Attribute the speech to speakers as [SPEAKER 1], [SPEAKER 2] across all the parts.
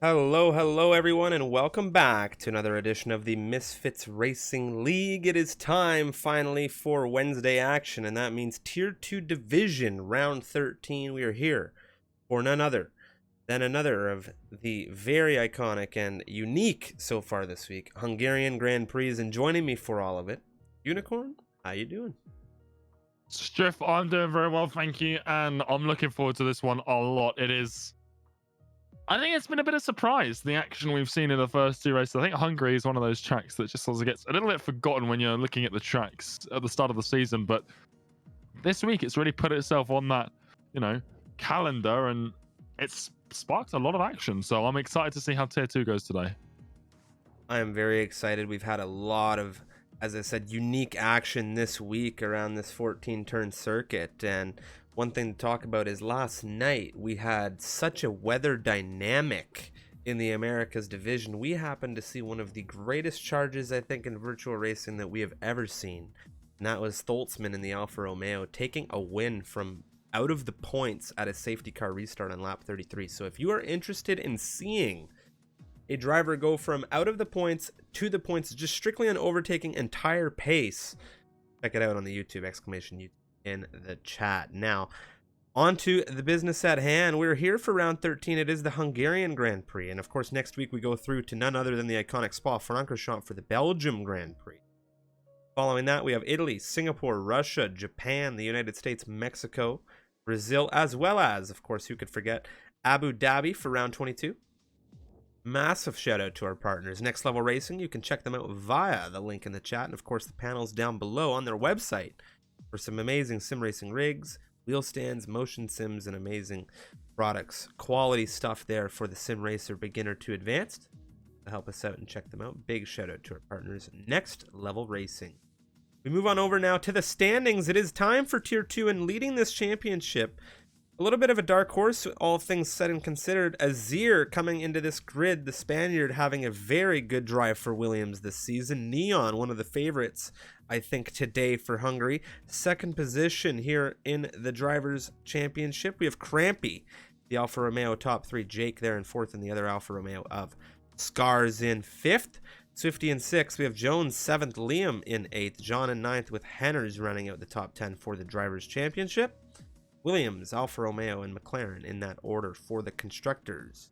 [SPEAKER 1] Hello everyone, and welcome back to another edition of the Misfits Racing League. It is time, finally, for Wednesday action, and that means Tier 2 Division, Round 13. We are here for none other than another of the very iconic and unique, so far this week, Hungarian Grand Prix, and joining me for all of it, Unicorn, how you doing?
[SPEAKER 2] Striff, I'm doing very well, thank you, and I'm looking forward to this one a lot. I think it's been a bit of surprise, the action we've seen in the first two races. I think Hungary is one of those tracks that just sort of gets a little bit forgotten when you're looking at the tracks at the start of the season, but this week it's really put itself on that, calendar, and it's sparked a lot of action, so I'm excited to see how Tier 2 goes today.
[SPEAKER 1] I am very excited. We've had a lot of, as I said, unique action this week around this 14-turn circuit. And one thing to talk about is last night we had such a weather dynamic in the Americas division. We happened to see one of the greatest charges, I think, in virtual racing that we have ever seen. And that was Stoltzman in the Alfa Romeo taking a win from out of the points at a safety car restart on lap 33. So if you are interested in seeing a driver go from out of the points to the points just strictly on overtaking entire pace, check it out on the YouTube, exclamation in the chat. Now, on to the business at hand. We're here for round 13. It is the Hungarian Grand Prix. And of course, next week we go through to none other than the iconic Spa-Francorchamps for the Belgium Grand Prix. Following that, we have Italy, Singapore, Russia, Japan, the United States, Mexico, Brazil, as well as, of course, who could forget, Abu Dhabi for round 22. Massive shout out to our partners, Next Level Racing. You can check them out via the link in the chat, and of course the panels down below on their website for some amazing sim racing rigs, wheel stands, motion sims, and amazing products. Quality stuff there for the sim racer beginner to advanced. To help us out and check them out, big shout out to our partners, Next Level Racing. We move on over now to the standings. It is time for Tier 2, and leading this championship, a little bit of a dark horse, all things said and considered, Azir coming into this grid, the Spaniard having a very good drive for Williams this season. Neon, one of the favorites, I think, today for Hungary. Second position here in the Drivers' Championship. We have Crampy, the Alfa Romeo top three. Jake there in fourth, and the other Alfa Romeo of Scars in fifth. Swifty in sixth. We have Jones seventh, Liam in eighth, John in ninth, with Henners running out the top 10 for the Drivers' Championship. Williams, Alfa Romeo, and McLaren in that order for the constructors.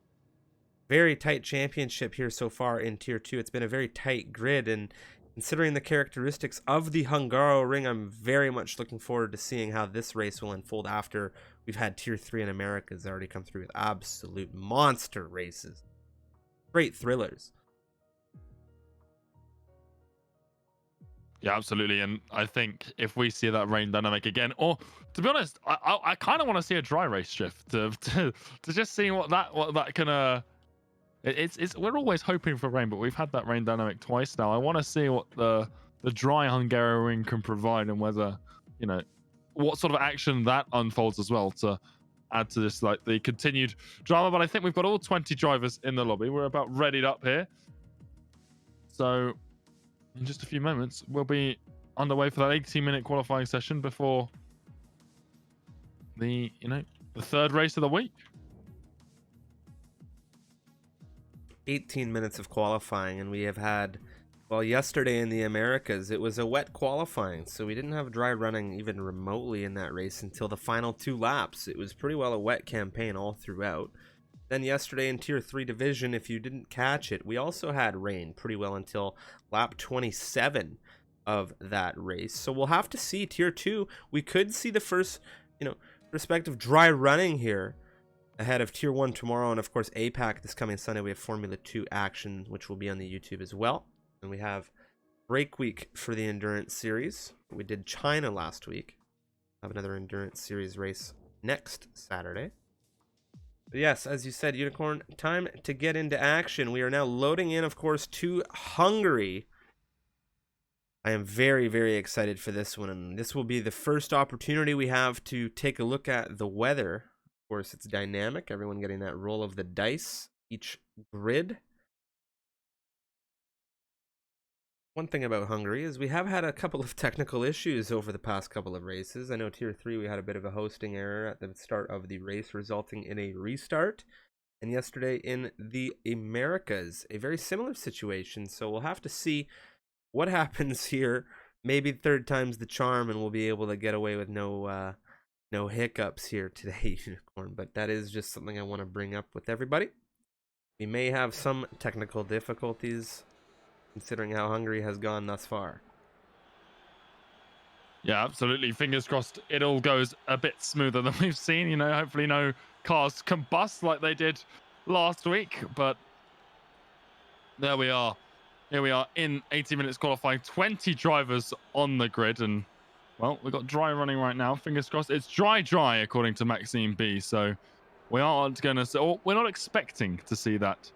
[SPEAKER 1] Very tight championship here so far in Tier 2. It's been a very tight grid, and considering the characteristics of the Hungaroring, I'm very much looking forward to seeing how this race will unfold after we've had Tier 3 in Americas already come through with absolute monster races. Great thrillers.
[SPEAKER 2] Yeah, absolutely. And I think if we see that rain dynamic again, or to be honest, I kind of want to see a dry race shift to just see what that can it's we're always hoping for rain, but we've had that rain dynamic twice now. I want to see what the dry Hungaroring can provide, and whether, what sort of action that unfolds as well to add to this, like, the continued drama. But I think we've got all 20 drivers in the lobby. We're about readied up here. So in just a few moments, we'll be underway for that 18-minute qualifying session before the third race of the week.
[SPEAKER 1] 18 minutes of qualifying, and we have had, well, yesterday in the Americas, it was a wet qualifying, so we didn't have dry running even remotely in that race until the final two laps. It was pretty well a wet campaign all throughout. Then yesterday in Tier 3 Division, if you didn't catch it, we also had rain pretty well until lap 27 of that race. So we'll have to see Tier 2. We could see the first, respective dry running here ahead of Tier 1 tomorrow. And of course, APAC this coming Sunday, we have Formula 2 action, which will be on the YouTube as well. And we have break week for the Endurance Series. We did China last week. Have another Endurance Series race next Saturday. But yes, as you said, Unicorn, time to get into action. We are now loading in, of course, to Hungary. I am very, very excited for this one, and this will be the first opportunity we have to take a look at the weather. Of course, it's dynamic, everyone getting that roll of the dice, each grid. One thing about Hungary is we have had a couple of technical issues over the past couple of races. I know Tier 3 we had a bit of a hosting error at the start of the race, resulting in a restart. and yesterday in the Americas, a very similar situation. So we'll have to see what happens here. Maybe third time's the charm, and we'll be able to get away with no hiccups here today, Unicorn. But that is just something I want to bring up with everybody. We may have some technical difficulties, considering how Hungary has gone thus far.
[SPEAKER 2] Yeah, absolutely. Fingers crossed it all goes a bit smoother than we've seen. Hopefully no cars combust like they did last week. But there we are. Here we are in 80 minutes qualifying. 20 drivers on the grid. And, well, we've got dry running right now. Fingers crossed. It's dry, according to Maxime B. So we aren't going to... or we're not expecting to see that,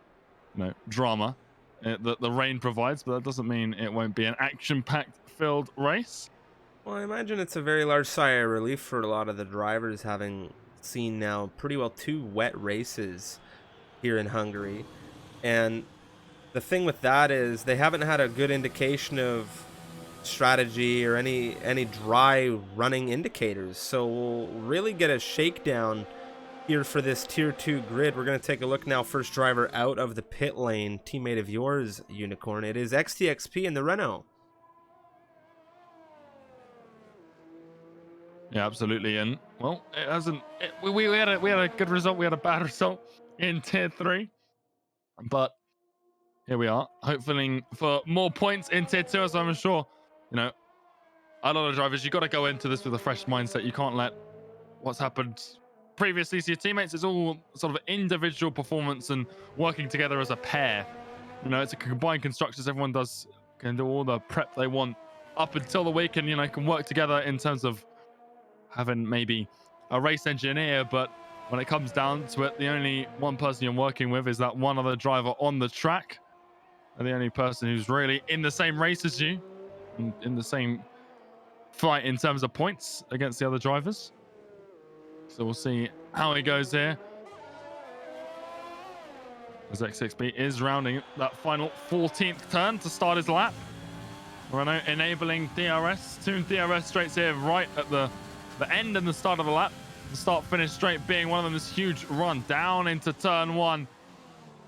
[SPEAKER 2] drama that the rain provides. But that doesn't mean it won't be an action-packed filled race.
[SPEAKER 1] Well, I imagine it's a very large sigh of relief for a lot of the drivers, having seen now pretty well 2 wet races here in Hungary. And the thing with that is they haven't had a good indication of strategy or any dry running indicators. So we'll really get a shakedown here for this tier 2 grid. We're going to take a look now. First driver out of the pit lane, teammate of yours, Unicorn. It is XTXP in the Renault.
[SPEAKER 2] Yeah, absolutely. And, well, it hasn't... we had a good result. We had a bad result in tier 3. But here we are, hoping for more points in tier 2, as I'm sure, a lot of drivers, you got to go into this with a fresh mindset. You can't let what's happened previously to your teammates. It's all sort of individual performance and working together as a pair. It's a combined constructors. Everyone can do all the prep they want up until the weekend, can work together in terms of having maybe a race engineer, but when it comes down to it, the only one person you're working with is that one other driver on the track, and the only person who's really in the same race as you, in the same fight in terms of points against the other drivers. So we'll see how he goes here, as XXB is rounding that final 14th turn to start his lap. Renault enabling DRS, 2 DRS straights here right at the end and the start of the lap. The start finish straight being one of them. This huge run down into turn 1.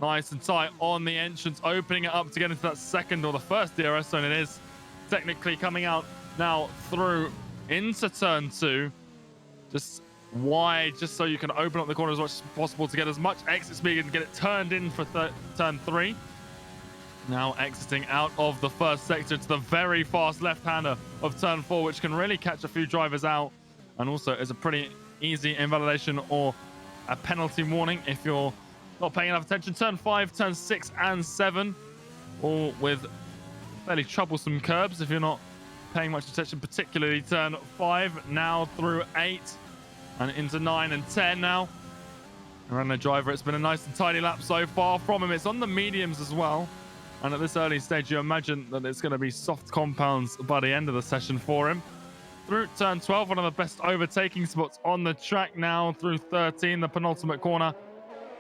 [SPEAKER 2] Nice and tight on the entrance, opening it up to get into that second or the first DRS zone. It is technically coming out now through into turn 2. Just wide, just so you can open up the corner as much as possible to get as much exit speed and get it turned in for turn 3. Now exiting out of the first sector to the very fast left-hander of turn 4, which can really catch a few drivers out. And also is a pretty easy invalidation or a penalty warning if you're not paying enough attention. Turn 5, turn 6 and 7, all with fairly troublesome curbs if you're not paying much attention, particularly turn 5 now through 8 and into 9 and 10 now. Around the driver, it's been a nice and tidy lap so far from him. It's on the mediums as well. And at this early stage, you imagine that it's going to be soft compounds by the end of the session for him. Through turn 12, one of the best overtaking spots on the track now. Through 13, the penultimate corner.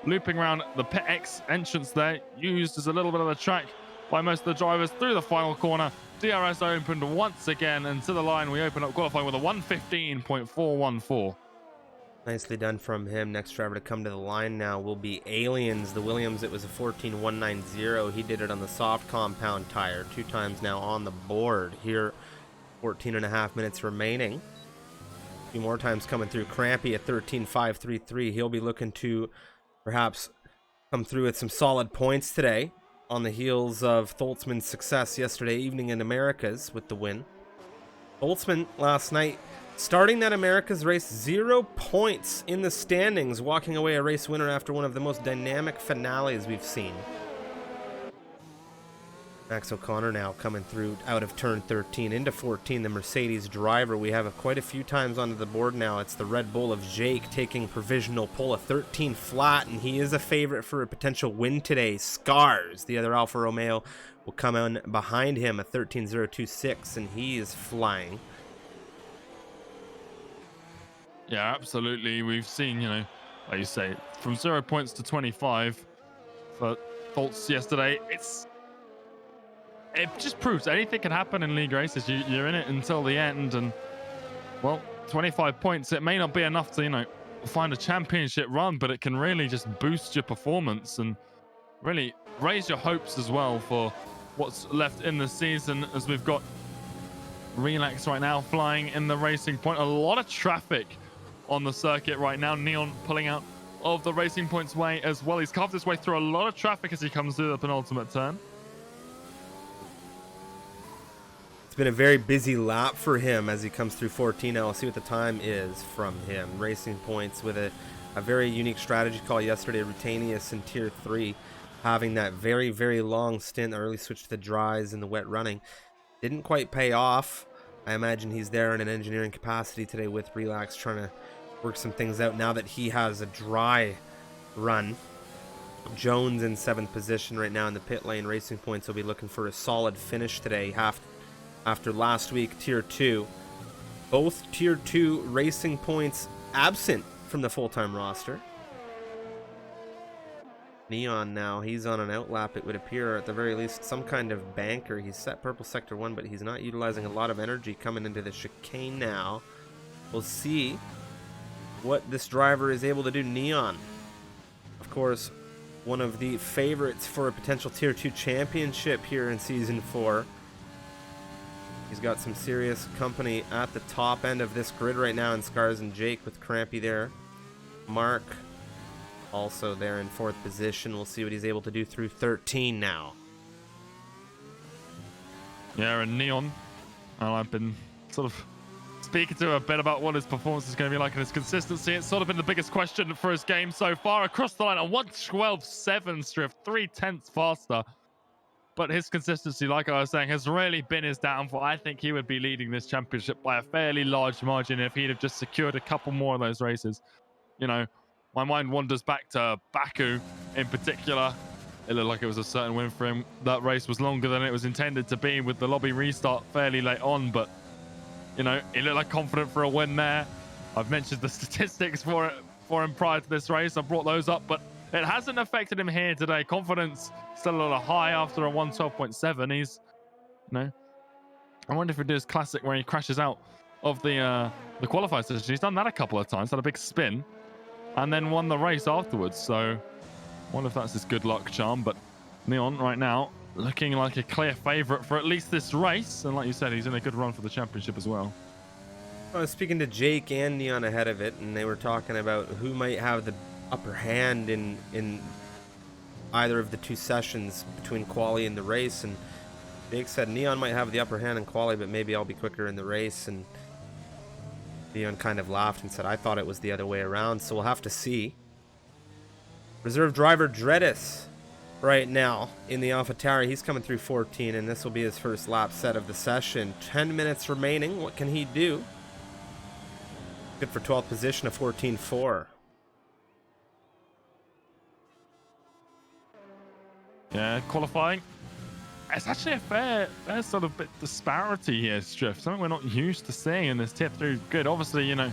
[SPEAKER 2] Looping around the pit X entrance there. Used as a little bit of the track by most of the drivers. Through the final corner, DRS opened once again. And to the line, we open up qualifying with a 1:15.414.
[SPEAKER 1] Nicely done from him. Next driver to come to the line now will be Aliens. The Williams, it was a 14.190. He did it on the soft compound tire. 2 times now on the board. Here, 14.5 minutes remaining. A few more times coming through. Crampy at 13.533. He'll be looking to perhaps come through with some solid points today on the heels of Tholtzman's success yesterday evening in Americas with the win. Tholtzman last night starting that Americas race, 0 points in the standings, walking away a race winner after one of the most dynamic finales we've seen. Max O'Connor now coming through out of turn 13 into 14, the Mercedes driver. We have quite a few times onto the board now. It's the Red Bull of Jake taking provisional pole, a 13 flat, and he is a favorite for a potential win today. Scars, the other Alfa Romeo, will come in behind him, a 13.026, and he is flying.
[SPEAKER 2] Yeah, absolutely. We've seen, like you say, from 0 points to 25 for Tholtz yesterday. It just proves anything can happen in league races. You're in it until the end, and well, 25 points. It may not be enough to, find a championship run, but it can really just boost your performance and really raise your hopes as well for what's left in the season, as we've got Relax right now flying in the Racing Point. A lot of traffic on the circuit right now. Neon pulling out of the Racing Point's way as well. He's carved his way through a lot of traffic as he comes through the penultimate turn.
[SPEAKER 1] It's been a very busy lap for him as he comes through 14. Now, I'll see what the time is from him. Racing Points with a very unique strategy call yesterday. Rutanius in Tier 3 having that very, very long stint, the early switch to the dries and the wet running. Didn't quite pay off. I imagine he's there in an engineering capacity today with Relax, trying to work some things out now that he has a dry run. Jones in 7th position right now in the pit lane. Racing Points will be looking for a solid finish today after last week, Tier 2. Both Tier 2 Racing Points absent from the full-time roster. Neon now, he's on an outlap, it would appear, at the very least some kind of banker. He's set purple sector 1, but he's not utilizing a lot of energy coming into the chicane now. We'll see what this driver is able to do. Neon, of course, one of the favorites for a potential Tier 2 championship here in Season 4. He's got some serious company at the top end of this grid right now in Scars and Jake with Crampy there. Mark also there in 4th position. We'll see what he's able to do through 13 now.
[SPEAKER 2] Yeah, and Neon, I've been sort of speaking to a bit about what his performance is going to be like and his consistency. It's sort of been the biggest question for his game so far. Across the line, a 1:12.7 drift, 0.3 faster. But his consistency, like I was saying, has really been his downfall. I think he would be leading this championship by a fairly large margin if he'd have just secured a couple more of those races. You know, my mind wanders back to Baku in particular. It looked like it was a certain win for him. That race was longer than it was intended to be with the lobby restart fairly late on, but you know, he looked like confident for a win there. I've mentioned the statistics for him prior to this race. I brought those up, but it hasn't affected him here today. Confidence still at a high after a 1:12.7. He's, you know, I wonder if he does classic where he crashes out of the qualifier session. He's done that a couple of times, had a big spin, and then won the race afterwards. So I wonder if that's his good luck charm. But Neon right now looking like a clear favorite for at least this race. And like you said, he's in a good run for the championship as well.
[SPEAKER 1] I was speaking to Jake and Neon ahead of it, and they were talking about who might have the upper hand in either of the two sessions between quali and the race. And Jake said Neon might have the upper hand in quali, but maybe I'll be quicker in the race. And Neon kind of laughed and said, I thought it was the other way around, so we'll have to see. Reserve driver Dreddis right now in the AlphaTauri. He's coming through 14, and this will be his first lap set of the session. 10 minutes remaining. What can he do? Good for 12th position, a 14.4.
[SPEAKER 2] Yeah, qualifying. It's actually a fair sort of bit disparity here, Striff. Something we're not used to seeing in this Tier 3 grid. Obviously, you know,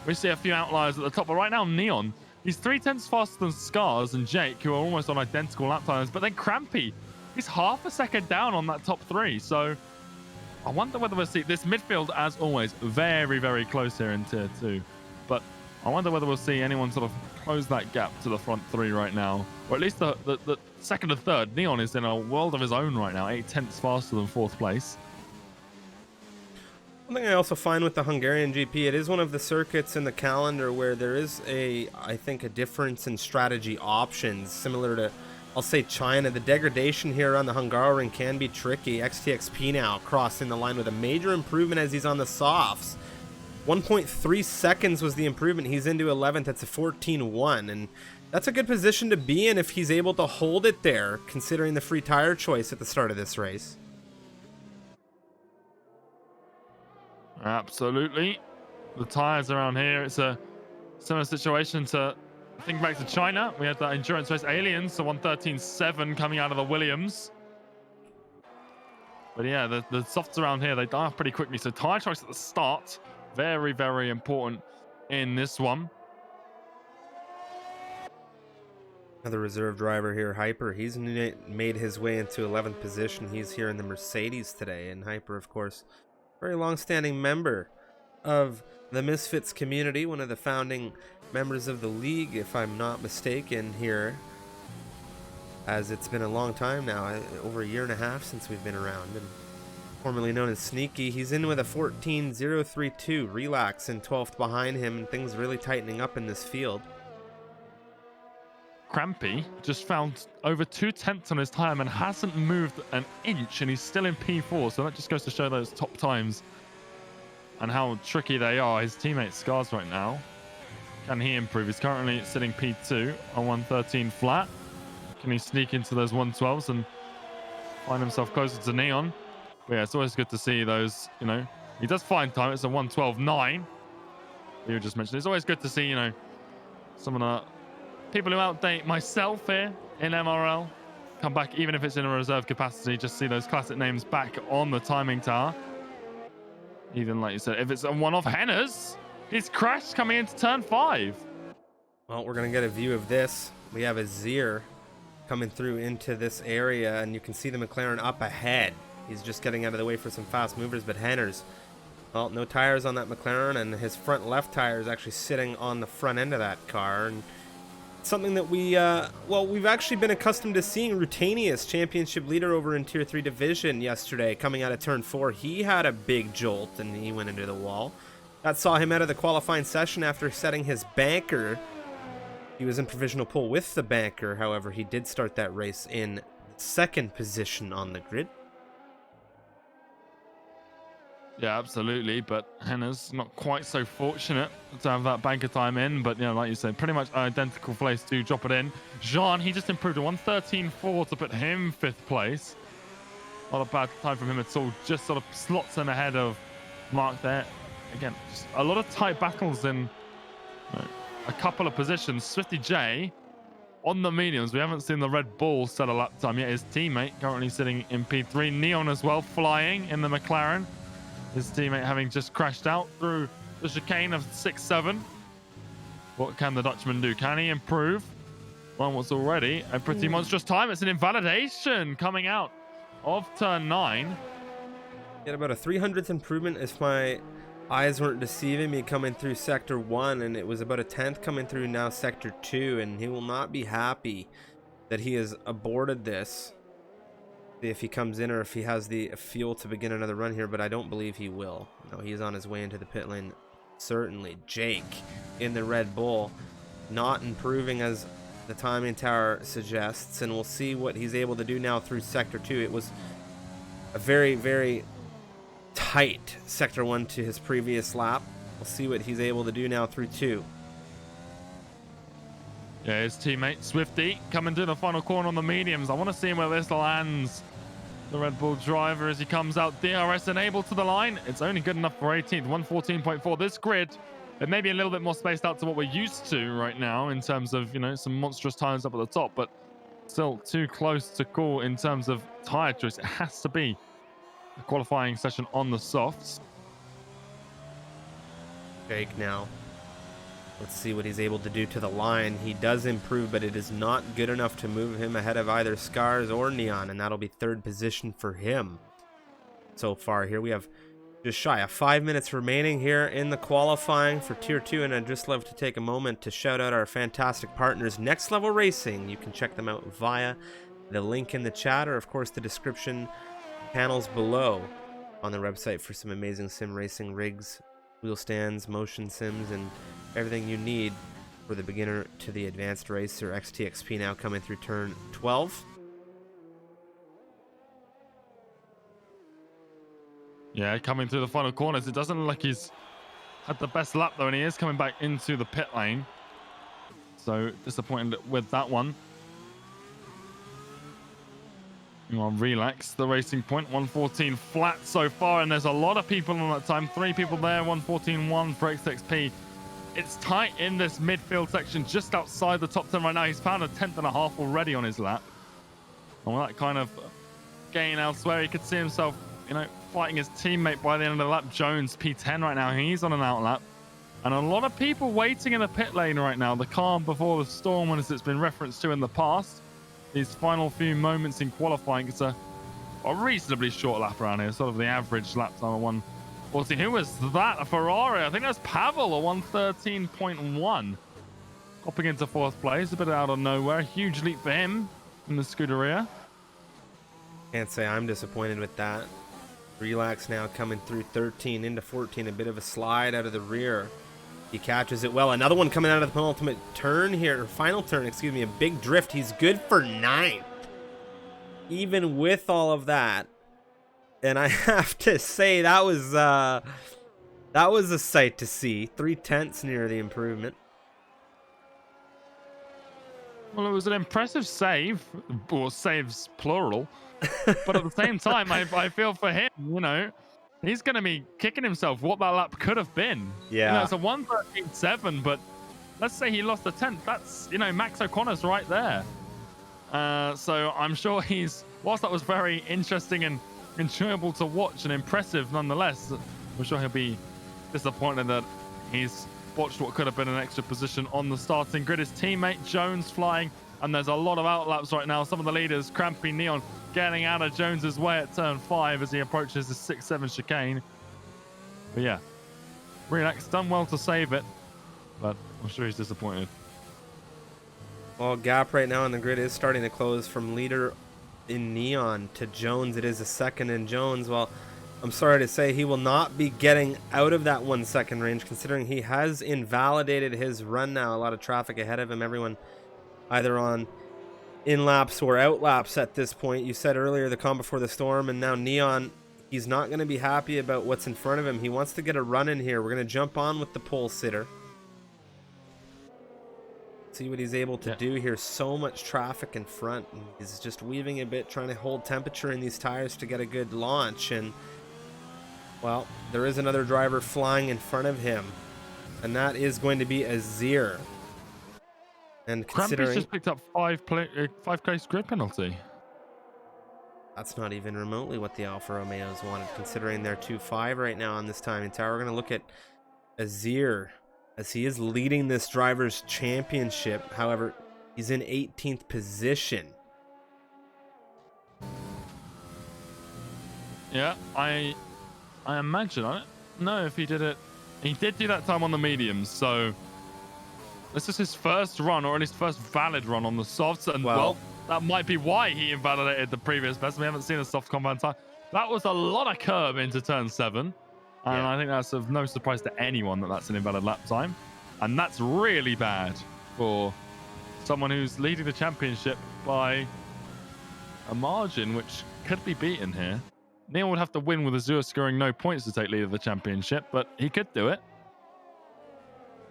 [SPEAKER 2] we see a few outliers at the top, but right now, Neon, he's 0.3 faster than Scars and Jake, who are almost on identical lap times. But then Crampy, he's half a second down on that top 3. So I wonder whether we'll see this midfield, as always, very, very close here in Tier 2. But I wonder whether we'll see anyone sort of close that gap to the front 3 right now. Or at least the second and third. Neon is in a world of his own right now, 0.8 faster than 4th place.
[SPEAKER 1] One thing I also find with the Hungarian GP, it is one of the circuits in the calendar where there is I think a difference in strategy options, similar to, I'll say, China. The degradation here on the Hungaroring can be tricky. XTXP now crossing the line with a major improvement as he's on the softs. 1.3 seconds was the improvement. He's into 11th. That's a 14.1, and that's a good position to be in if he's able to hold it there, considering the free tire choice at the start of this race.
[SPEAKER 2] Absolutely. The tires around here, it's a similar situation to, think back to China. We had that endurance race, Aliens, so 1:13.7 coming out of the Williams. But yeah, the softs around here, they die off pretty quickly. So tire choice at the start, very, very important in this one.
[SPEAKER 1] Another reserve driver here, Hyper. He's made his way into 11th position. He's here in the Mercedes today. And Hyper, of course, very long-standing member of the Misfits community, one of the founding members of the league, if I'm not mistaken here, as it's been a long time now, over a year and a half since we've been around, and formerly known as Sneaky. He's in with a 14.032, Relax in 12th behind him, and things really tightening up in this field.
[SPEAKER 2] Crampy just found over 2/10 on his time and hasn't moved an inch, and he's still in P4, so that just goes to show those top times and how tricky they are. His teammate Scars right now, can he improve? He's currently sitting P2 on 113 flat. Can he sneak into those 112s and find himself closer to Neon? But yeah, it's always good to see those, he does find time. It's a 112.9. You just mentioned it's always good to see, some of the people who outdate myself here in MRL come back, even if it's in a reserve capacity, just see those classic names back on the timing tower. Even like you said, if it's a one-off Henners, he's crashed coming into turn 5.
[SPEAKER 1] Well, we're going to get a view of this. We have a Zier coming through into this area, and you can see the McLaren up ahead. He's just getting out of the way for some fast movers, but Henners, well, no tires on that McLaren, and his front left tire is actually sitting on the front end of that car. And something that we've actually been accustomed to seeing. Rutanius, championship leader over in Tier 3 division yesterday, coming out of turn 4. He had a big jolt and he went into the wall. That saw him out of the qualifying session after setting his banker. He was in provisional pole with the banker, however, he did start that race in second position on the grid.
[SPEAKER 2] Yeah, absolutely, but Henna's not quite so fortunate to have that banker time in, but like you said, pretty much identical place to drop it in. Jean, he just improved a 113.4 to put him 5th place. Not a bad time from him at all, just sort of slots in ahead of Mark there. Again, just a lot of tight battles in a couple of positions. Swifty J on the mediums. We haven't seen the Red Bull set a lap time yet. His teammate currently sitting in P3. Neon as well, flying in the McLaren. His teammate having just crashed out through the chicane of 6-7. What can the Dutchman do? Can he improve on what's already a pretty monstrous time? It's an invalidation coming out of turn 9.
[SPEAKER 1] Get about a 300th improvement if my eyes weren't deceiving me, coming through sector 1, and it was about a 10th coming through now sector 2, and he will not be happy that he has aborted this. See if he comes in or if he has the fuel to begin another run here, but I don't believe he will. No, he's on his way into the pit lane, certainly. Jake in the Red Bull, not improving as the timing tower suggests, and we'll see what he's able to do now through sector 2. It was a very, very tight sector 1 to his previous lap. We'll see what he's able to do now through 2.
[SPEAKER 2] Yeah, his teammate Swifty coming to the final corner on the mediums. I want to see where this lands. The Red Bull driver as he comes out. DRS enabled to the line. It's only good enough for 18th. 114.4. This grid, it may be a little bit more spaced out to what we're used to right now in terms of, some monstrous tires up at the top, but still too close to call in terms of tire choice. It has to be a qualifying session on the softs.
[SPEAKER 1] Jake now. Let's see what he's able to do to the line. He does improve, but it is not good enough to move him ahead of either Scars or Neon, and that'll be 3rd position for him. So far here we have just shy of 5 minutes remaining here in the qualifying for Tier 2, and I'd just love to take a moment to shout out our fantastic partners, Next Level Racing. You can check them out via the link in the chat, or of course the description panels below on their website for some amazing sim racing rigs, wheel stands, motion sims, and everything you need for the beginner to the advanced racer. XTXP now coming through turn 12.
[SPEAKER 2] Yeah, coming through the final corners. It doesn't look like he's had the best lap though, and he is coming back into the pit lane. So disappointed with that one. Relax the Racing Point, 114 flat so far, and there's a lot of people on that time. 3 people there, 114.1 for XXP. It's tight in this midfield section, just outside the top 10 right now. He's found a 10th and a half already on his lap. And with that kind of gain elsewhere, he could see himself, fighting his teammate by the end of the lap. Jones, P10 right now. He's on an out lap. And a lot of people waiting in the pit lane right now. The calm before the storm, as it's been referenced to in the past. These final few moments in qualifying, it's a reasonably short lap around here, sort of the average lap time of Well, see, who was that? A Ferrari? I think that's Pavel, a 113.1. Hopping into 4th place, a bit out of nowhere. Huge leap for him in the Scuderia.
[SPEAKER 1] Can't say I'm disappointed with that. Relax now coming through 13 into 14, a bit of a slide out of the rear. He catches it well. Another one coming out of the penultimate turn here, or final turn, excuse me, a big drift. He's good for 9th. Even with all of that, and I have to say that was a sight to see. 3/10 near the improvement.
[SPEAKER 2] Well, it was an impressive save, or saves plural. But at the same time, I feel for him, you know, he's going to be kicking himself what that lap could have been.
[SPEAKER 1] Yeah.
[SPEAKER 2] You know, it's a 113.7, but let's say he lost a 10th. That's, you know, Max O'Connor's right there. So I'm sure whilst that was very interesting and enjoyable to watch and impressive nonetheless, I'm sure he'll be disappointed that he's watched what could have been an extra position on the starting grid. His teammate Jones flying, and there's a lot of outlaps right now. Some of the leaders, Crampy, Neon, getting out of Jones's way at turn 5 as he approaches the 6-7 chicane. But yeah, Relax done well to save it, but I'm sure he's disappointed.
[SPEAKER 1] Well, gap right now on the grid is starting to close from leader in Neon to Jones. It is a second in Jones. Well, I'm sorry to say he will not be getting out of that 1 second range, considering he has invalidated his run now. A lot of traffic ahead of him. Everyone either on in laps or out laps at this point. You said earlier the calm before the storm, and now Neon, he's not going to be happy about what's in front of him. He wants to get a run in here. We're going to jump on with the pole sitter. See what he's able to do here. So much traffic in front, and he's just weaving a bit, trying to hold temperature in these tires to get a good launch. And well, there is another driver flying in front of him, and that is going to be Azir. And considering
[SPEAKER 2] Crampy's just picked up 5 grid penalty.
[SPEAKER 1] That's not even remotely what the Alfa Romeos wanted, considering they're 2-5 right now on this time in tower. We're going to look at Azir, as he is leading this driver's championship. However, he's in 18th position.
[SPEAKER 2] Yeah, I imagine. I don't know if he did it. He did do that time on the mediums, so this is his first run, or at least first valid run on the softs. And well, that might be why he invalidated the previous best. We haven't seen a soft compound time. That was a lot of curb into turn 7. And I think that's of no surprise to anyone that that's an invalid lap time. And that's really bad for someone who's leading the championship by a margin which could be beaten here. Neil would have to win with Azure scoring no points to take lead of the championship, but he could do it.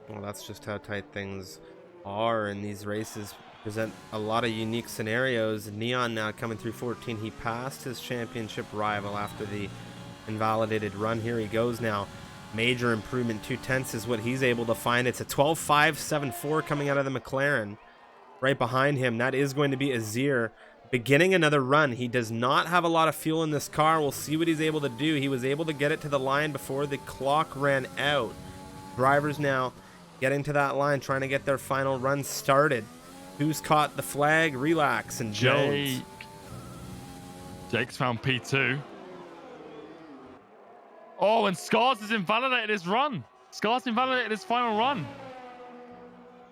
[SPEAKER 1] Well, that's just how tight things are, and these races present a lot of unique scenarios. Neon now coming through 14. He passed his championship rival after the invalidated run. Here he goes now. Major improvement. 2/10 is what he's able to find. It's a 12.574 coming out of the McLaren. Right behind him, that is going to be Azir beginning another run. He does not have a lot of fuel in this car. We'll see what he's able to do. He was able to get it to the line before the clock ran out. Drivers now getting to that line, trying to get their final run started. Who's caught the flag? Relax and Jones.
[SPEAKER 2] Jake's found P2. Oh, and Scars has invalidated his run. Scars invalidated his final run.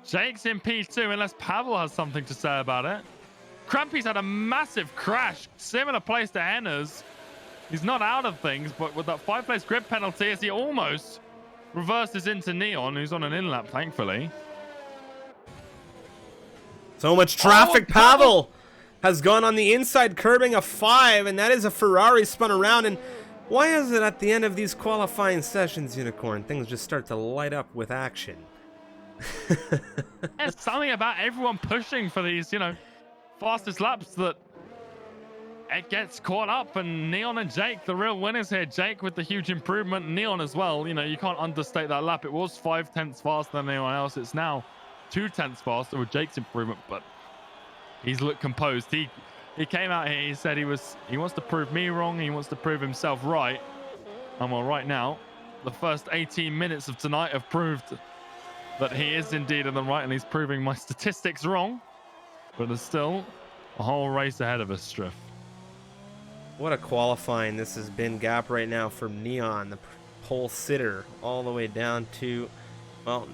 [SPEAKER 2] Jake's in P2 unless Pavel has something to say about it. Crampy's had a massive crash, similar place to Henner's. He's not out of things, but with that 5-place grid penalty, as he almost reverses into Neon, who's on an in-lap, thankfully.
[SPEAKER 1] So much traffic. Pavel has gone on the inside, curbing a 5, and that is a Ferrari spun around. And why is it at the end of these qualifying sessions, Unicorn, things just start to light up with action?
[SPEAKER 2] There's something about everyone pushing for these, you know, fastest laps that it gets caught up. And Neon and Jake, the real winners here. Jake with the huge improvement, Neon as well. You know, you can't understate that lap. It was 5/10 faster than anyone else. It's now 2/10 faster with Jake's improvement, but he's looked composed. He came out here, he said he wants to prove me wrong, he wants to prove himself right. And well, right now, the first 18 minutes of tonight have proved that he is indeed in the right, and he's proving my statistics wrong. But there's still a whole race ahead of us, Striff.
[SPEAKER 1] What a qualifying this has been. Gap right now from Neon. The pole sitter all the way down to, well,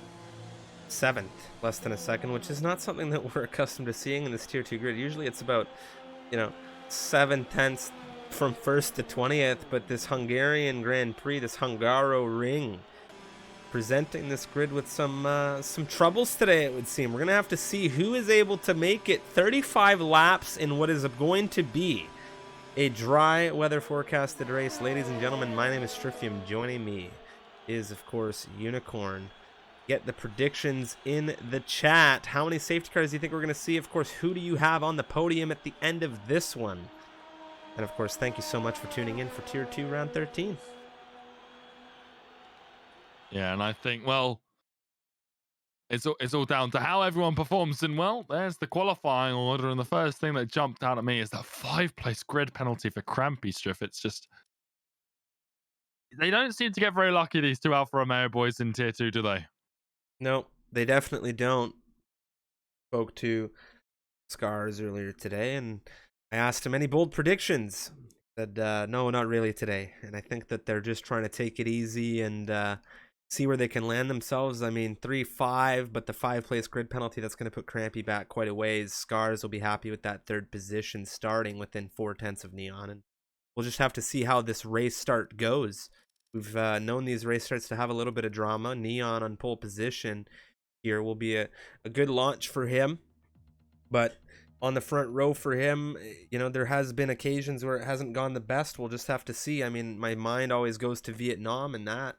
[SPEAKER 1] 7th, less than a second, which is not something that we're accustomed to seeing in this tier 2 grid. Usually it's about, 7/10 from 1st to 20th, but this Hungarian Grand Prix, this Hungaroring, presenting this grid with some troubles today, it would seem. We're going to have to see who is able to make it 35 laps in what is going to be a dry weather forecasted race. Ladies and gentlemen, my name is Strifium. Joining me is, of course, Unicorn. Get the predictions in the chat. How many safety cars do you think we're going to see? Of course, who do you have on the podium at the end of this one? And, of course, thank you so much for tuning in for Tier 2 Round 13.
[SPEAKER 2] Yeah, and I think, well, it's all down to how everyone performs. And, well, there's the qualifying order. And the first thing that jumped out at me is that 5-place grid penalty for Crampy Striff. It's just, they don't seem to get very lucky, these two Alfa Romeo boys in Tier 2, do they?
[SPEAKER 1] No, they definitely don't. Spoke to Scars earlier today, and I asked him any bold predictions. He said, no, not really today. And I think that they're just trying to take it easy and see where they can land themselves. I mean, 3-5, but the 5-place grid penalty, that's going to put Crampy back quite a ways. Scars will be happy with that 3rd position starting within 4/10 of Neon. And we'll just have to see how this race start goes. We've known these race starts to have a little bit of drama. Neon on pole position here will be a good launch for him. But on the front row for him, there has been occasions where it hasn't gone the best. We'll just have to see. I mean, my mind always goes to Vietnam in that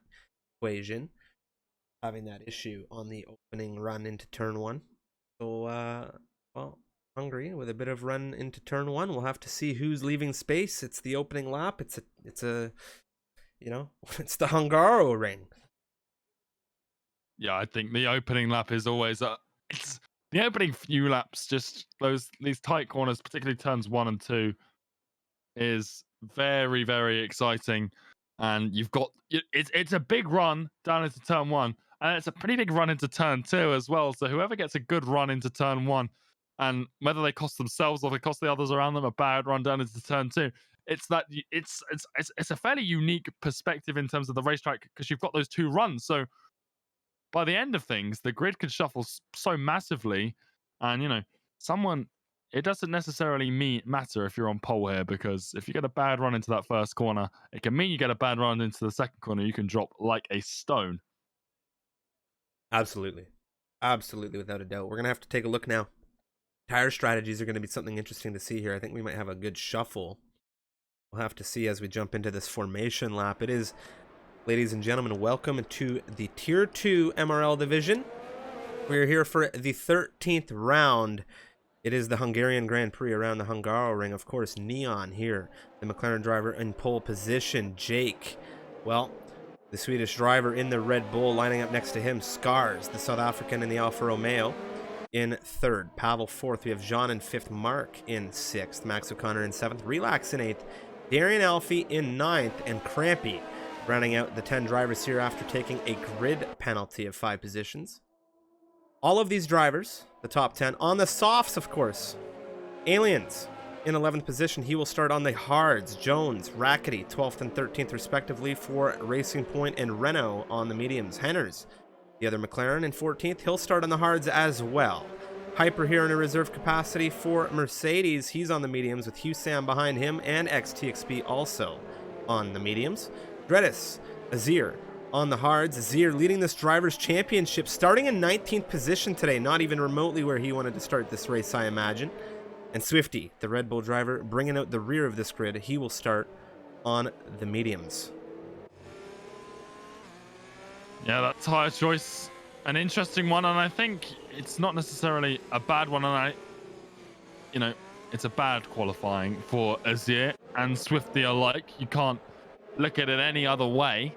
[SPEAKER 1] equation, having that issue on the opening run into turn 1. So, well, Hungary with a bit of run into turn 1. We'll have to see who's leaving space. It's the opening lap. It's the Hungaroring.
[SPEAKER 2] Yeah, I think the opening lap is always it's the opening few laps, just these tight corners, particularly turns 1 and 2, is very, very exciting. And you've got it's a big run down into turn 1, and it's a pretty big run into turn 2 as well. So whoever gets a good run into turn 1, and whether they cost themselves or they cost the others around them a bad run down into turn 2, it's a fairly unique perspective in terms of the racetrack, because you've got those 2 runs. So by the end of things, the grid could shuffle so massively, and it doesn't necessarily matter if you're on pole here, because if you get a bad run into that first corner, it can mean you get a bad run into the second corner. You can drop like a stone.
[SPEAKER 1] Absolutely, without a doubt. We're gonna have to take a look now. Tire strategies are going to be something interesting to see here. I think we might have a good shuffle. We'll have to see as we jump into this formation lap. It is, ladies and gentlemen, welcome to the Tier 2 MRL division. We're here for the 13th round. It is the Hungarian Grand Prix around the Hungaroring. Of course, Neon here, the McLaren driver in pole position. Jake, well, the Swedish driver in the Red Bull. Lining up next to him, Scars, the South African in the Alfa Romeo, in 3rd. Pavel 4th. We have Jean in 5th. Mark in 6th. Max O'Connor in 7th. Relax in 8th. Darian Alfie in 9th. And Crampy rounding out the 10 drivers here after taking a grid penalty of 5 positions. All of these drivers, the top 10, on the softs, of course. Aliens in 11th position. He will start on the hards. Jones, Rackety, 12th and 13th respectively for Racing Point, and Renault on the mediums. Henners, the other McLaren, in 14th. He'll start on the hards as well. Hyper here in a reserve capacity for Mercedes. He's on the mediums with Husam behind him, and XTXP also on the mediums. Dredis, Azir on the hards. Azir leading this Drivers' Championship, starting in 19th position today. Not even remotely where he wanted to start this race, I imagine. And Swifty, the Red Bull driver, bringing out the rear of this grid. He will start on the mediums.
[SPEAKER 2] Yeah, that tire choice, an interesting one, and I think it's not necessarily a bad one, and it's a bad qualifying for Azir and Swifty alike. You can't look at it any other way.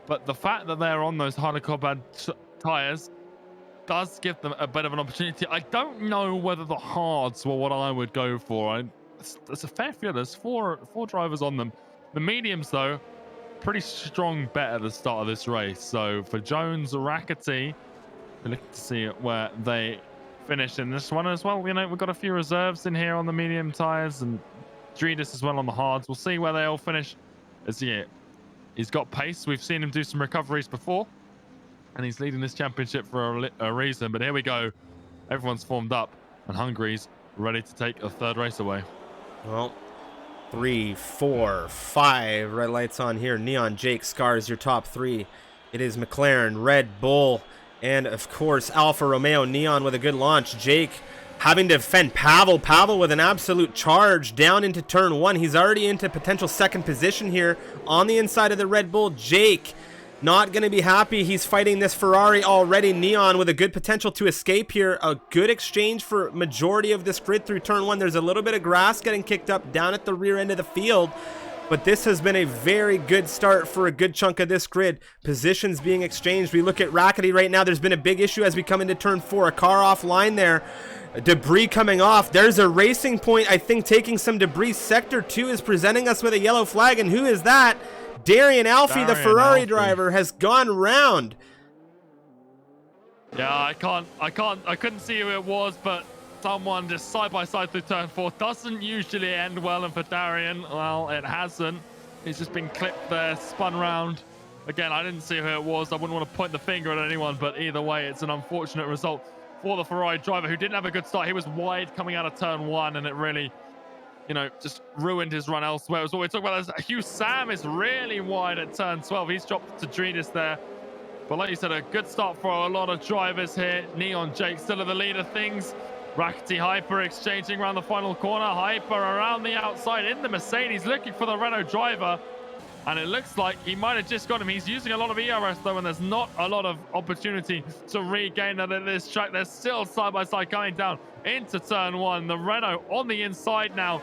[SPEAKER 2] But the fact that they're on those harder carbon tires does give them a bit of an opportunity. I don't know whether the hards were what I would go for. It's a fair field. There's four drivers on them. The mediums, though, pretty strong bet at the start of this race. So for Jones, Rackety, we're looking to see where they finish in this one as well. We've got a few reserves in here on the medium tires, and Dredis as well on the hards. We'll see where they all finish. He's got pace. We've seen him do some recoveries before, and he's leading this championship for a reason. But here we go. Everyone's formed up, and Hungary's ready to take a third race away.
[SPEAKER 1] Well, 3, 4, 5 red lights on here. Neon, Jake, Scars, your top 3. It is McLaren, Red Bull, and of course Alfa Romeo. Neon with a good launch. Jake having to defend Pavel. Pavel with an absolute charge down into turn 1. He's already into potential second position here on the inside of the Red Bull. Jake not going to be happy. He's fighting this Ferrari already. Neon with a good potential to escape here. A good exchange for majority of this grid through turn 1. There's a little bit of grass getting kicked up down at the rear end of the field. But this has been a very good start for a good chunk of this grid. Positions being exchanged. We look at Rackety right now. There's been a big issue as we come into turn 4. A car offline there. Debris coming off. There's a racing point, I think, taking some debris. Sector 2 is presenting us with a yellow flag. And who is that? Darian Alfie, the Ferrari driver, has gone round.
[SPEAKER 2] Yeah, I couldn't see who it was, but someone just side by side through turn 4 doesn't usually end well, and for Darian, well, it hasn't. He's just been clipped there, spun round. Again, I didn't see who it was. I wouldn't want to point the finger at anyone, but either way, it's an unfortunate result for the Ferrari driver, who didn't have a good start. He was wide coming out of turn 1, and it really, you know, just ruined his run elsewhere. It was what we talked about. Hugh Sam is really wide at turn 12. He's dropped to Dredis there. But like you said, a good start for a lot of drivers here. Neon, Jake still at the lead of things. Rackety, Hyper exchanging around the final corner. Hyper around the outside in the Mercedes, looking for the Renault driver. And it looks like he might have just got him. He's using a lot of ERS though, and there's not a lot of opportunity to regain that at this track. They're still side by side going down into turn 1. The Renault on the inside now.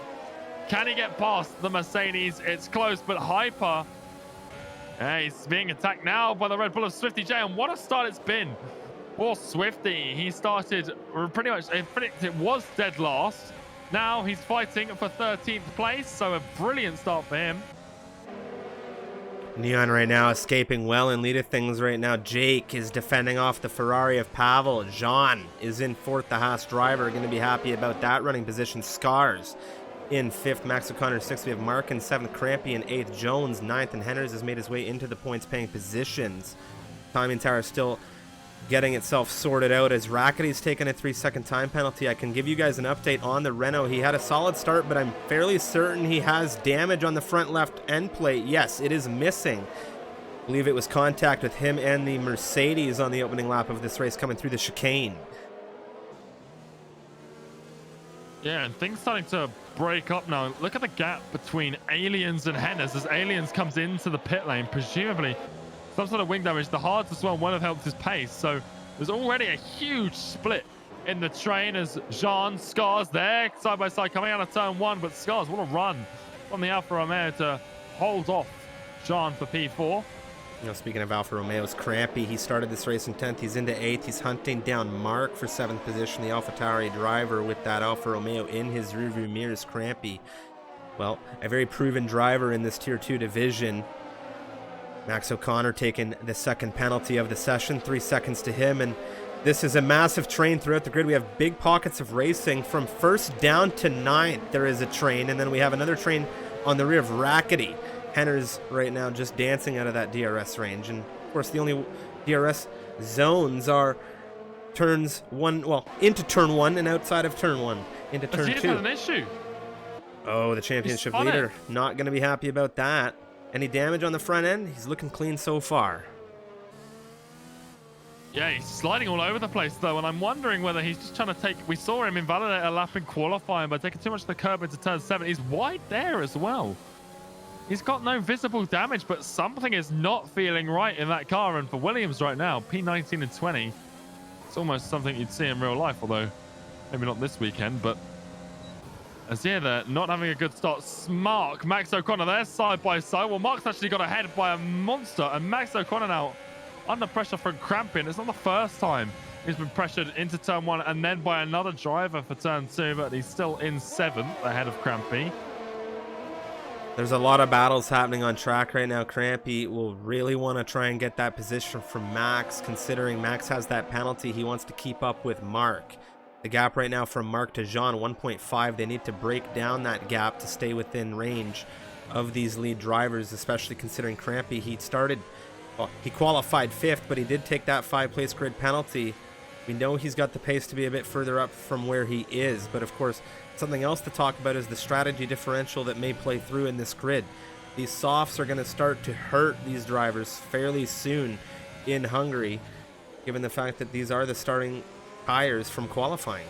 [SPEAKER 2] Can he get past the Mercedes? It's close, but Hyper, he's being attacked now by the Red Bull of Swifty J, and what a start it's been for Swifty. He started pretty much, it was dead last. Now he's fighting for 13th place, so a brilliant start for him.
[SPEAKER 1] Neon right now escaping well in lead of things right now. Jake is defending off the Ferrari of Pavel. Jean is in 4th, the Haas driver. Going to be happy about that running position. Scars in 5th, Max O'Connor 6th. We have Mark in 7th, Crampy in 8th, Jones 9th, and Henners has made his way into the points paying positions. Timing Tower still getting itself sorted out as Rackety's taken a 3-second time penalty. I can give you guys an update on the Renault. He had a solid start, but I'm fairly certain he has damage on the front left end plate. Yes, it is missing. I believe it was contact with him and the Mercedes on the opening lap of this race coming through the chicane.
[SPEAKER 2] Yeah, and things starting to break up now. Look at the gap between Aliens and Henners as Aliens comes into the pit lane, presumably some sort of wing damage. The hards as well won't have helped his pace, so there's already a huge split in the train as Jean, Scars there side by side coming out of turn 1, but Scars, what a run from the Alfa Romeo to hold off Jean for P4.
[SPEAKER 1] You know, speaking of Alfa Romeo's, Crampy, he started this race in 10th. He's into 8th. He's hunting down Mark for 7th position. The AlphaTauri driver with that Alfa Romeo in his rearview mirrors. Crampy, well, a very proven driver in this Tier 2 division. Max O'Connor taking the second penalty of the session. 3 seconds to him, and this is a massive train throughout the grid. We have big pockets of racing from 1st down to 9th. There is a train, and then we have another train on the rear of Rackety. Henner's right now just dancing out of that DRS range, and of course the only DRS zones are turns 1, well, into turn 1 and outside of turn 1 into turn 2.
[SPEAKER 2] He's had an issue.
[SPEAKER 1] Oh, the championship leader not going to be happy about that. Any damage on the front end? He's looking clean so far.
[SPEAKER 2] Yeah, he's sliding all over the place though, and I'm wondering whether he's just trying to take, we saw him invalidate a lap in qualifying by taking too much of the curb into turn 7. He's wide there as well. He's got no visible damage, but something is not feeling right in that car. And for Williams right now, P19 and 20, it's almost something you'd see in real life, although maybe not this weekend. But as here, they're not having a good start. Mark, Max O'Connor, they're side by side. Well, Mark's actually got ahead by a monster, and Max O'Connor now under pressure from Cramping. It's not the first time he's been pressured into turn 1 and then by another driver for turn 2, but he's still in 7th ahead of Crampy.
[SPEAKER 1] There's a lot of battles happening on track right now. Crampy will really want to try and get that position from Max, considering Max has that penalty. He wants to keep up with Mark. The gap right now from Mark to Jean, 1.5. They need to break down that gap to stay within range of these lead drivers, especially considering Crampy, he qualified 5th, but he did take that 5-place grid penalty. We know he's got the pace to be a bit further up from where he is, but of course, something else to talk about is the strategy differential that may play through in this grid. These softs are going to start to hurt these drivers fairly soon in Hungary, given the fact that these are the starting tires from qualifying.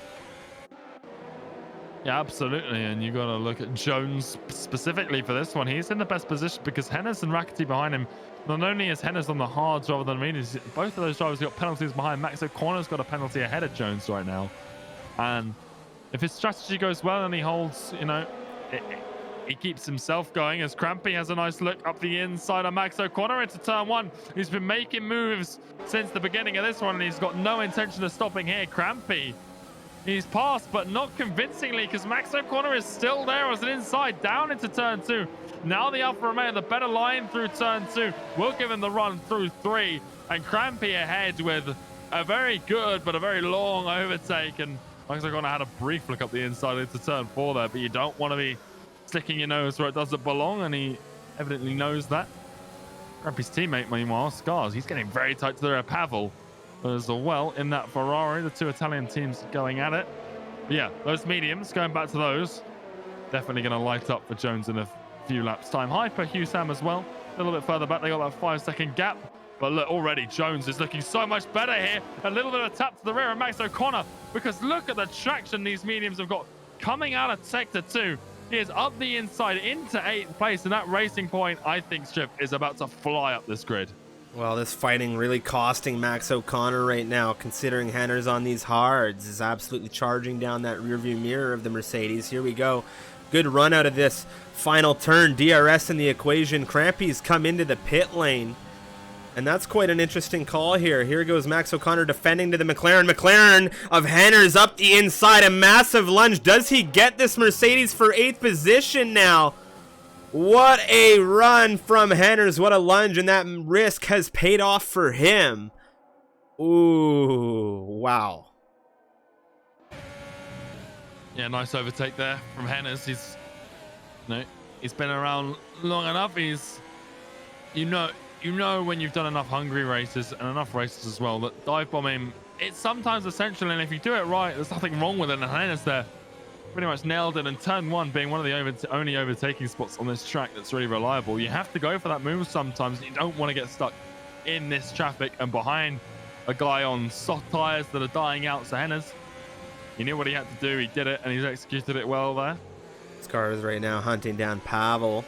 [SPEAKER 2] Yeah, absolutely, and you got to look at Jones specifically for this one. He's in the best position because Hennes and Rackety behind him. Not only is Hennes on the hards rather than mediums, both of those drivers got penalties behind. Max O'Connor's got a penalty ahead of Jones right now, and if his strategy goes well and he holds, he keeps himself going as Crampy has a nice look up the inside of Max O'Connor into turn 1. He's been making moves since the beginning of this one, and he's got no intention of stopping here. Crampy, he's passed, but not convincingly, because Max O'Connor is still there as an inside down into turn 2. Now the Alfa Romeo, the better line through turn 2, will give him the run through 3. And Crampy ahead with a very good but a very long overtake. And Max O'Connor had a brief look up the inside into turn 4 there, but you don't want to be sticking your nose where it doesn't belong, and he evidently knows that. Crampy's teammate, meanwhile, Scars, he's getting very tight to the rear. Pavel as well in that Ferrari. The two Italian teams going at it. But yeah, those mediums, going back to those, definitely going to light up for Jones in a few laps time. Hyper Husam as well, a little bit further back. They got that 5-second gap, but look, already Jones is looking so much better here. A little bit of a tap to the rear of Max O'Connor, because look at the traction these mediums have got coming out of sector 2. He is up the inside into 8th place, and that racing point, I think, Striff, is about to fly up this grid.
[SPEAKER 1] Well, this fighting really costing Max O'Connor right now, considering Henner's on these hards is absolutely charging down that rearview mirror of the Mercedes. Here we go. Good run out of this final turn. DRS in the equation. Crampy's come into the pit lane, and that's quite an interesting call here. Here goes Max O'Connor defending to the McLaren. McLaren of Henner's up the inside. A massive lunge. Does he get this Mercedes for 8th position now? What a run from Henner's. What a lunge, and that risk has paid off for him. Ooh, wow.
[SPEAKER 2] Yeah, nice overtake there from Henner's. He's been around long enough. You know when you've done enough Hungary races and enough races as well that dive bombing, it's sometimes essential, and if you do it right, there's nothing wrong with it. And Henner's there pretty much nailed it, and turn 1 being one of the only overtaking spots on this track that's really reliable. You have to go for that move sometimes. You don't want to get stuck in this traffic and behind a guy on soft tires that are dying out. So Henner's, he knew what he had to do. He did it, and he's executed it well there.
[SPEAKER 1] Scars right now hunting down Pavel.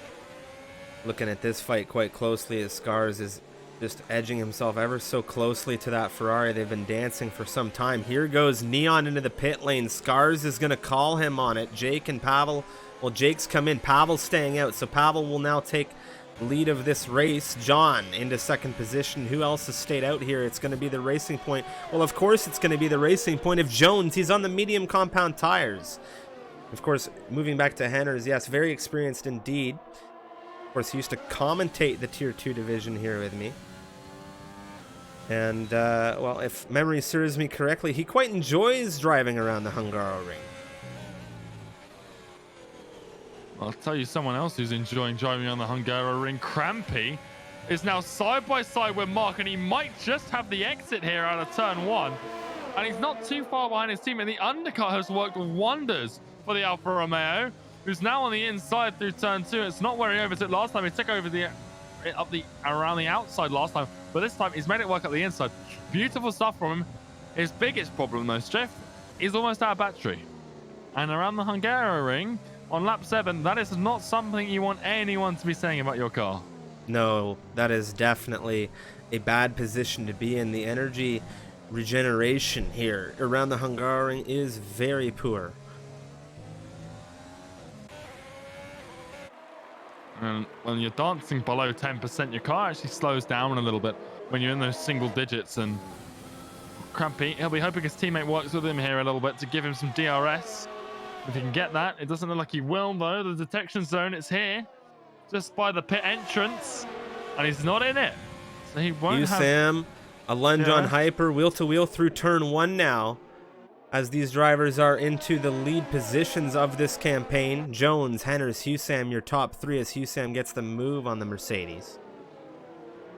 [SPEAKER 1] Looking at this fight quite closely as Scars is just edging himself ever so closely to that Ferrari. They've been dancing for some time. Here goes Neon into the pit lane. Scars is going to call him on it. Jake and Pavel, well, Jake's come in. Pavel's staying out, so Pavel will now take lead of this race. John into 2nd position. Who else has stayed out here? It's going to be the Racing Point. Well, of course it's going to be the Racing Point of Jones. He's on the medium compound tires. Of course, moving back to Henner's, yes, very experienced indeed. Of course, he used to commentate the Tier 2 division here with me. And, well, if memory serves me correctly, he quite enjoys driving around the Hungaroring.
[SPEAKER 2] I'll tell you someone else who's enjoying driving on the Hungaroring. Crampy is now side by side with Mark, and he might just have the exit here out of turn 1. And he's not too far behind his team, and the undercut has worked wonders for the Alfa Romeo, who's now on the inside through turn 2. It's not where he overtook last time. He took over around the outside last time, but this time he's made it work at the inside. Beautiful stuff from him. His biggest problem though, Jeff, is almost out of battery. And around the Hungaroring on lap 7, that is not something you want anyone to be saying about your car.
[SPEAKER 1] No, that is definitely a bad position to be in. The energy regeneration here around the Hungaroring is very poor.
[SPEAKER 2] And when you're dancing below 10%, your car actually slows down a little bit when you're in those single digits. And Crampy, he'll be hoping his teammate works with him here a little bit to give him some DRS. If he can get that, it doesn't look like he will though. The detection zone, it's here, just by the pit entrance, and he's not in it. So he won't have...
[SPEAKER 1] Sam, a lunge on Hyper, wheel to wheel through turn 1 now. as these drivers are into the lead positions of this campaign. Jones, Henners, Husam, your top three, as Husam gets the move on the Mercedes.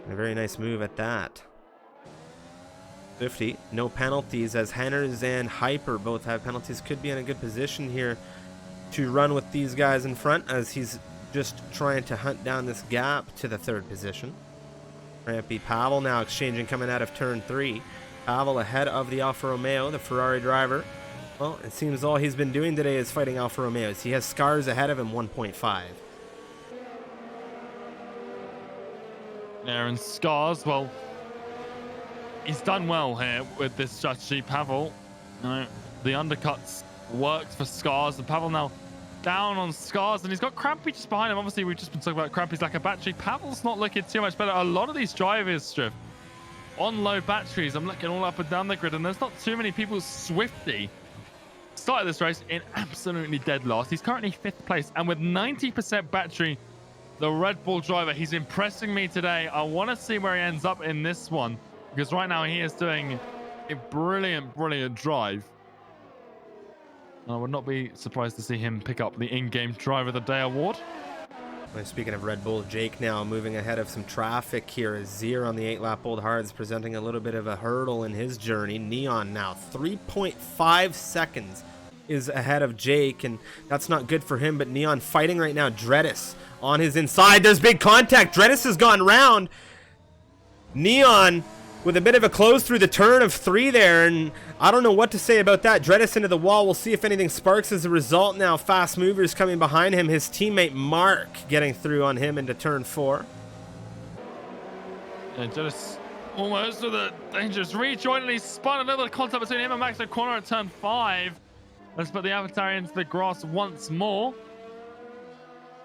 [SPEAKER 1] A very nice move at that. 50, no penalties, as Henners and Hyper both have penalties. Could be in a good position here to run with these guys in front, as he's just trying to hunt down this gap to the third position. Rampy Pavel now exchanging coming out of turn 3. Pavel ahead of the Alfa Romeo, the Ferrari driver. Well, it seems all he's been doing today is fighting Alfa Romeos. He has Scars ahead of him, 1.5.
[SPEAKER 2] Aaron Scars, well, he's done well here with this strategy. Pavel, the undercuts worked for Scars, and Pavel now down on Scars, and he's got Crampy just behind him. Obviously, we've just been talking about Crampy's lack of battery. Pavel's not looking too much better. A lot of these drivers, Striff, on low batteries. I'm looking all up and down the grid, and there's not too many people. Swifty started this race in absolutely dead last. He's currently 5th place, and with 90% battery, the Red Bull driver, he's impressing me today. I want to see where he ends up in this one, because right now he is doing a brilliant drive. I would not be surprised to see him pick up the in-game Driver of the Day award.
[SPEAKER 1] Well, speaking of Red Bull, Jake now moving ahead of some traffic here, as Zier on the 8-lap Old Hards presenting a little bit of a hurdle in his journey. Neon now 3.5 seconds is ahead of Jake, and that's not good for him, but Neon fighting right now. Dredis on his inside. There's big contact. Dredis has gone round. Neon with a bit of a close through the turn of 3 there, and I don't know what to say about that. Dredis into the wall. We'll see if anything sparks as a result now. Fast movers coming behind him. His teammate Mark getting through on him into turn 4.
[SPEAKER 2] And Dredis almost with a dangerous rejoin, and he spun a little contact between him and Max in the corner at turn 5. Let's put the Avatar into the grass once more.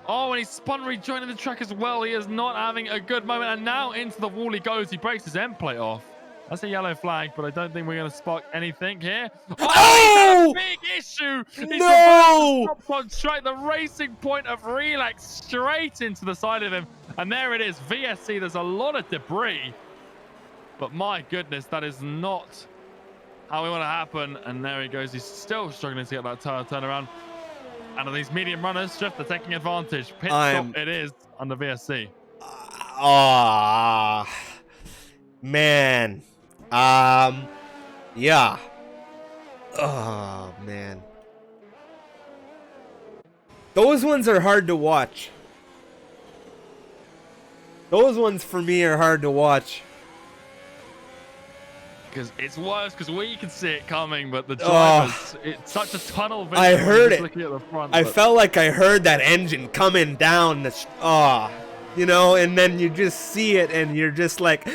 [SPEAKER 2] Oh, and he spun rejoining the track as well. He is not having a good moment. And now into the wall he goes. He breaks his end plate off. That's a yellow flag, but I don't think we're going to spark anything here. Oh! He's had a big issue.
[SPEAKER 1] No!
[SPEAKER 2] He's on straight. The racing point of Relax straight into the side of him. And there it is. VSC, there's a lot of debris. But my goodness, that is not how we want to happen. And there he goes. He's still struggling to get that tire turnaround. And these medium runners, Striff, they're taking advantage. Pit stop it is under VSC.
[SPEAKER 1] Man. Yeah. Oh, man. Those ones are hard to watch. Those ones for me are hard to watch.
[SPEAKER 2] Because it's worse, because we can see it coming, but the drivers, it's such a tunnel vision.
[SPEAKER 1] I heard it.
[SPEAKER 2] Looking at the front,
[SPEAKER 1] I felt like I heard that engine coming down you know, and then you just see it and you're just like,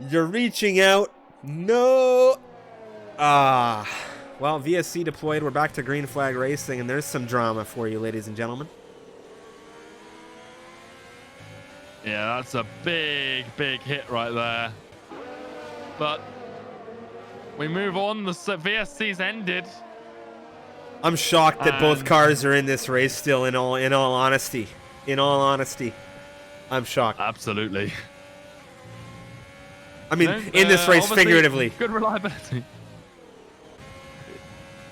[SPEAKER 1] you're reaching out. No. Well, VSC deployed. We're back to green flag racing, and there's some drama for you, ladies and gentlemen.
[SPEAKER 2] Yeah, that's a big hit right there. But we move on. The VSC's ended.
[SPEAKER 1] I'm shocked that both cars are in this race still. In all honesty, I'm shocked.
[SPEAKER 2] Absolutely.
[SPEAKER 1] I mean, in this race, figuratively.
[SPEAKER 2] Good reliability.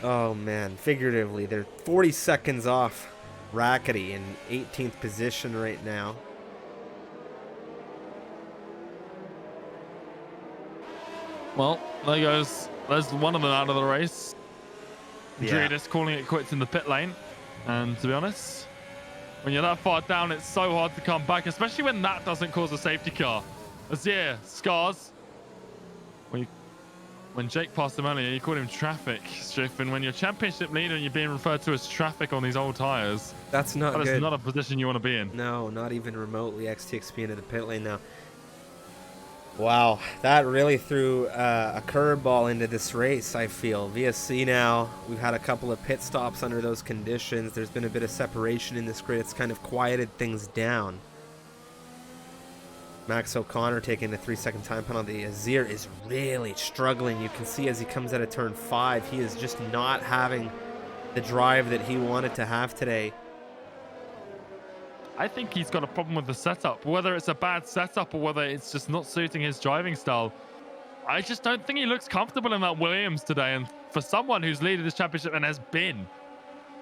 [SPEAKER 1] Oh man, figuratively, they're 40 seconds off Rackety in 18th position right now.
[SPEAKER 2] Well, there goes. There's one of them out of the race.
[SPEAKER 1] Yeah.
[SPEAKER 2] Just calling it quits in the pit lane. And to be honest, when you're that far down, it's so hard to come back, especially when that doesn't cause a safety car. Azir, Scars. When Jake passed him earlier, you called him traffic, Striff. And when you're championship leader and you're being referred to as traffic on these old tires,
[SPEAKER 1] that's not good.
[SPEAKER 2] That is not a position you want to be in.
[SPEAKER 1] No, not even remotely. XTXP into the pit lane now. Wow, that really threw a curveball into this race, I feel. VSC now, we've had a couple of pit stops under those conditions. There's been a bit of separation in this grid. It's kind of quieted things down. Max O'Connor taking the 3-second time penalty. Azir is really struggling. You can see as he comes out of turn 5, he is just not having the drive that he wanted to have today.
[SPEAKER 2] I think he's got a problem with the setup, whether it's a bad setup or whether it's just not suiting his driving style. I just don't think he looks comfortable in that Williams today, and for someone who's leading this championship and has been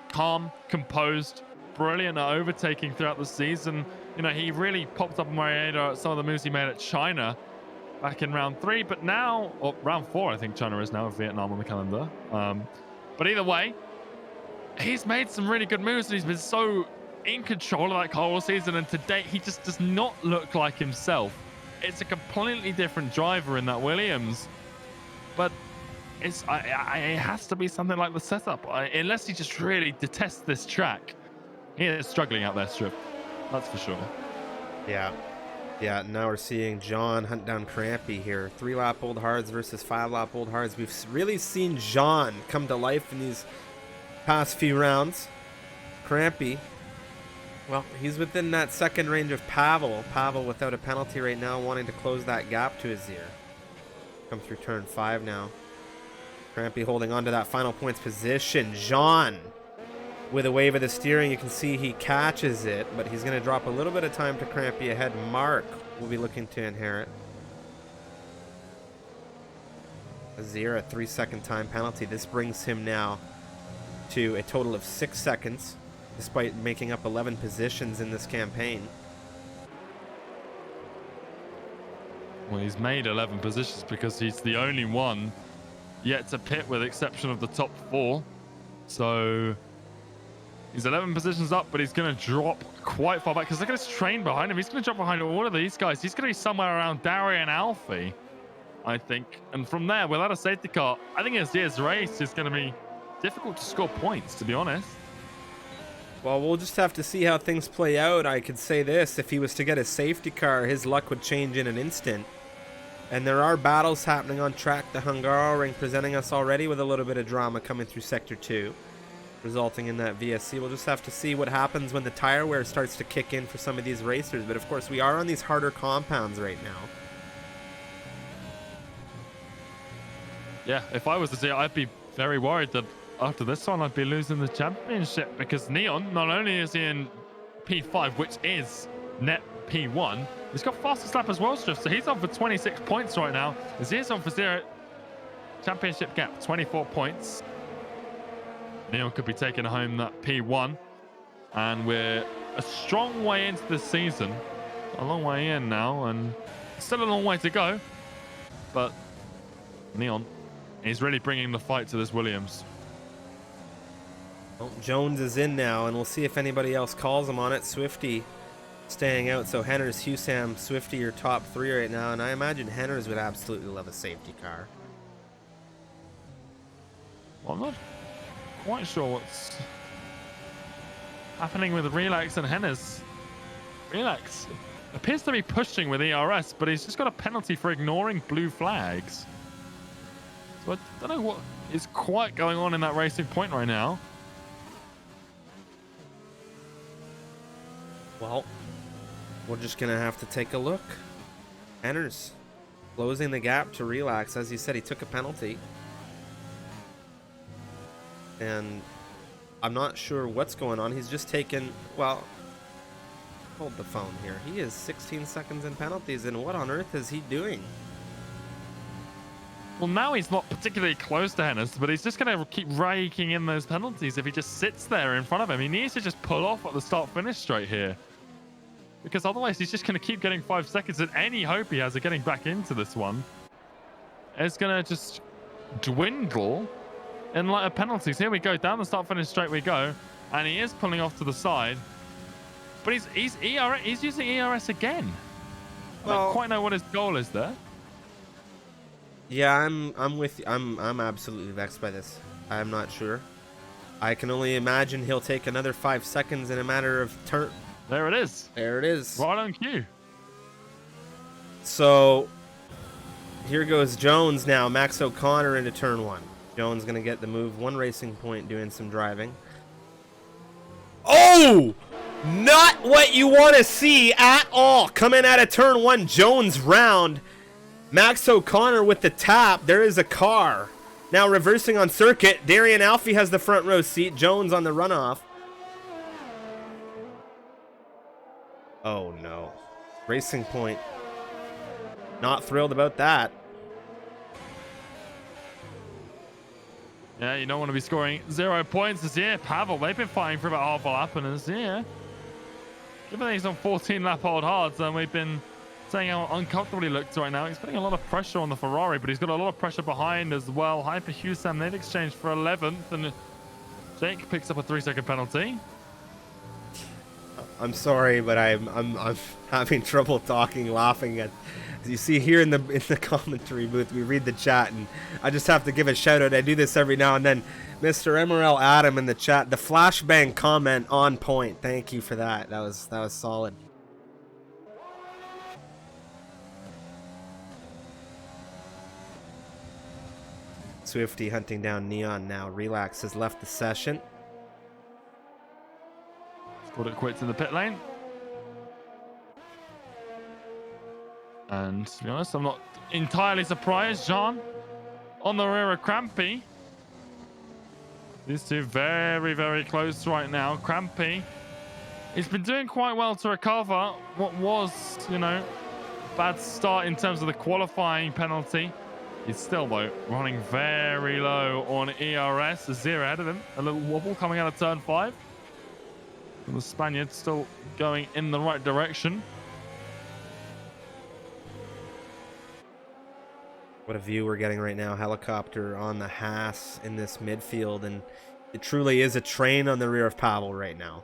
[SPEAKER 2] calm, composed, brilliant at overtaking throughout the season. You know, he really popped up on my radar at some of the moves he made at China back in round 3, but now, or round 4, I think China is now, with Vietnam on the calendar. But either way, he's made some really good moves, and he's been so in control of that whole season, and to date, he just does not look like himself. It's a completely different driver in that Williams, but it has to be something like the setup, unless he just really detests this track. He is struggling out there, Strip. That's for sure.
[SPEAKER 1] Yeah. Yeah, now we're seeing John hunt down Crampy here. 3-lap old hards versus 5-lap old hards. We've really seen John come to life in these past few rounds. Crampy, well, he's within that second range of Pavel. Pavel without a penalty right now, wanting to close that gap to Azir. Come through turn 5 now. Crampy holding on to that final points position. John with a wave of the steering, you can see he catches it, but he's going to drop a little bit of time to Crampy ahead. Mark will be looking to inherit. Azir, a 3-second time penalty. This brings him now to a total of 6 seconds, despite making up 11 positions in this campaign.
[SPEAKER 2] Well, he's made 11 positions because he's the only one yet to pit, with exception of the top 4. So he's 11 positions up, but he's going to drop quite far back because look at his train behind him. He's going to drop behind all of these guys. He's going to be somewhere around Darian Alfie, I think. And from there, without a safety car, I think Azir's race is going to be difficult to score points, to be honest.
[SPEAKER 1] Well, we'll just have to see how things play out. I could say this: if he was to get a safety car, his luck would change in an instant. And there are battles happening on track. The Hungaroring presenting us already with a little bit of drama coming through Sector 2, resulting in that VSC. We'll just have to see what happens when the tire wear starts to kick in for some of these racers. But of course, we are on these harder compounds right now.
[SPEAKER 2] Yeah, if I was to say, I'd be very worried that after this one, I'd be losing the championship, because Neon, not only is he in P5, which is net P1, he's got fastest lap as well, Striff, so he's on for 26 points right now. Azir's on for 0. Championship gap, 24 points. Neon could be taking home that P1, and we're a strong way into the season. A long way in now, and still a long way to go, but Neon is really bringing the fight to this Williams.
[SPEAKER 1] Well, Jones is in now, and we'll see if anybody else calls him on it. Swifty staying out, so Henners, Husam, Swifty are top 3 right now, and I imagine Henners would absolutely love a safety car.
[SPEAKER 2] Well, I'm not quite sure what's happening with Relax and Henners. Relax appears to be pushing with ERS, but he's just got a penalty for ignoring blue flags. So I don't know what is quite going on in that racing point right now.
[SPEAKER 1] Well, we're just going to have to take a look. Henners closing the gap to Relax. As you said, he took a penalty. And I'm not sure what's going on. He's just taken, well, hold the phone here. He is 16 seconds in penalties, and what on earth is he doing?
[SPEAKER 2] Well, now he's not particularly close to Henners, but he's just going to keep raking in those penalties if he just sits there in front of him. He needs to just pull off at the start-finish straight here, because otherwise he's just going to keep getting 5 seconds, and any hope he has of getting back into this one is going to just dwindle in light of penalties. Here we go, down the start-finish straight we go, and he is pulling off to the side, but he's using ERS again. I don't quite know what his goal is there.
[SPEAKER 1] Yeah, I'm with you. I'm absolutely vexed by this. I'm not sure. I can only imagine he'll take another 5 seconds in a matter of turn.
[SPEAKER 2] There it is.
[SPEAKER 1] There it is.
[SPEAKER 2] Right on cue.
[SPEAKER 1] So here goes Jones now. Max O'Connor into turn 1. Jones gonna get the move. 1 racing point doing some driving. Oh! Not what you want to see at all. Coming out of turn 1, Jones round. Max O'Connor with the tap. There is a car. Now reversing on circuit. Darian Alfie has the front row seat. Jones on the runoff. Oh no. Racing point. Not thrilled about that.
[SPEAKER 2] Yeah, you don't want to be scoring 0 points this year. Pavel, they've been fighting for about half a lap, and this year, given he's on 14 lap hold hards, and we've been saying how uncomfortable he looks right now. He's putting a lot of pressure on the Ferrari, but he's got a lot of pressure behind as well. Hyper Husam, they've exchanged for 11th, and Jake picks up a 3-second penalty.
[SPEAKER 1] I'm sorry, but I'm having trouble talking, laughing at. As you see here in the commentary booth, we read the chat, and I just have to give a shout out. I do this every now and then. Mr. MRL Adam in the chat, the flashbang comment on point. Thank you for that. That was solid. Swifty hunting down Neon now. Relax has left the session.
[SPEAKER 2] Called it quits in the pit lane. And to be honest, I'm not entirely surprised. Jean on the rear of Crampy. These two very, very close right now. Crampy, he's been doing quite well to recover what was, you know, a bad start in terms of the qualifying penalty. He's still, though, running very low on ERS. Zero ahead of him. A little wobble coming out of turn 5. And the Spaniard still going in the right direction.
[SPEAKER 1] What a view we're getting right now. Helicopter on the Haas in this midfield, and it truly is a train on the rear of Pavel right now.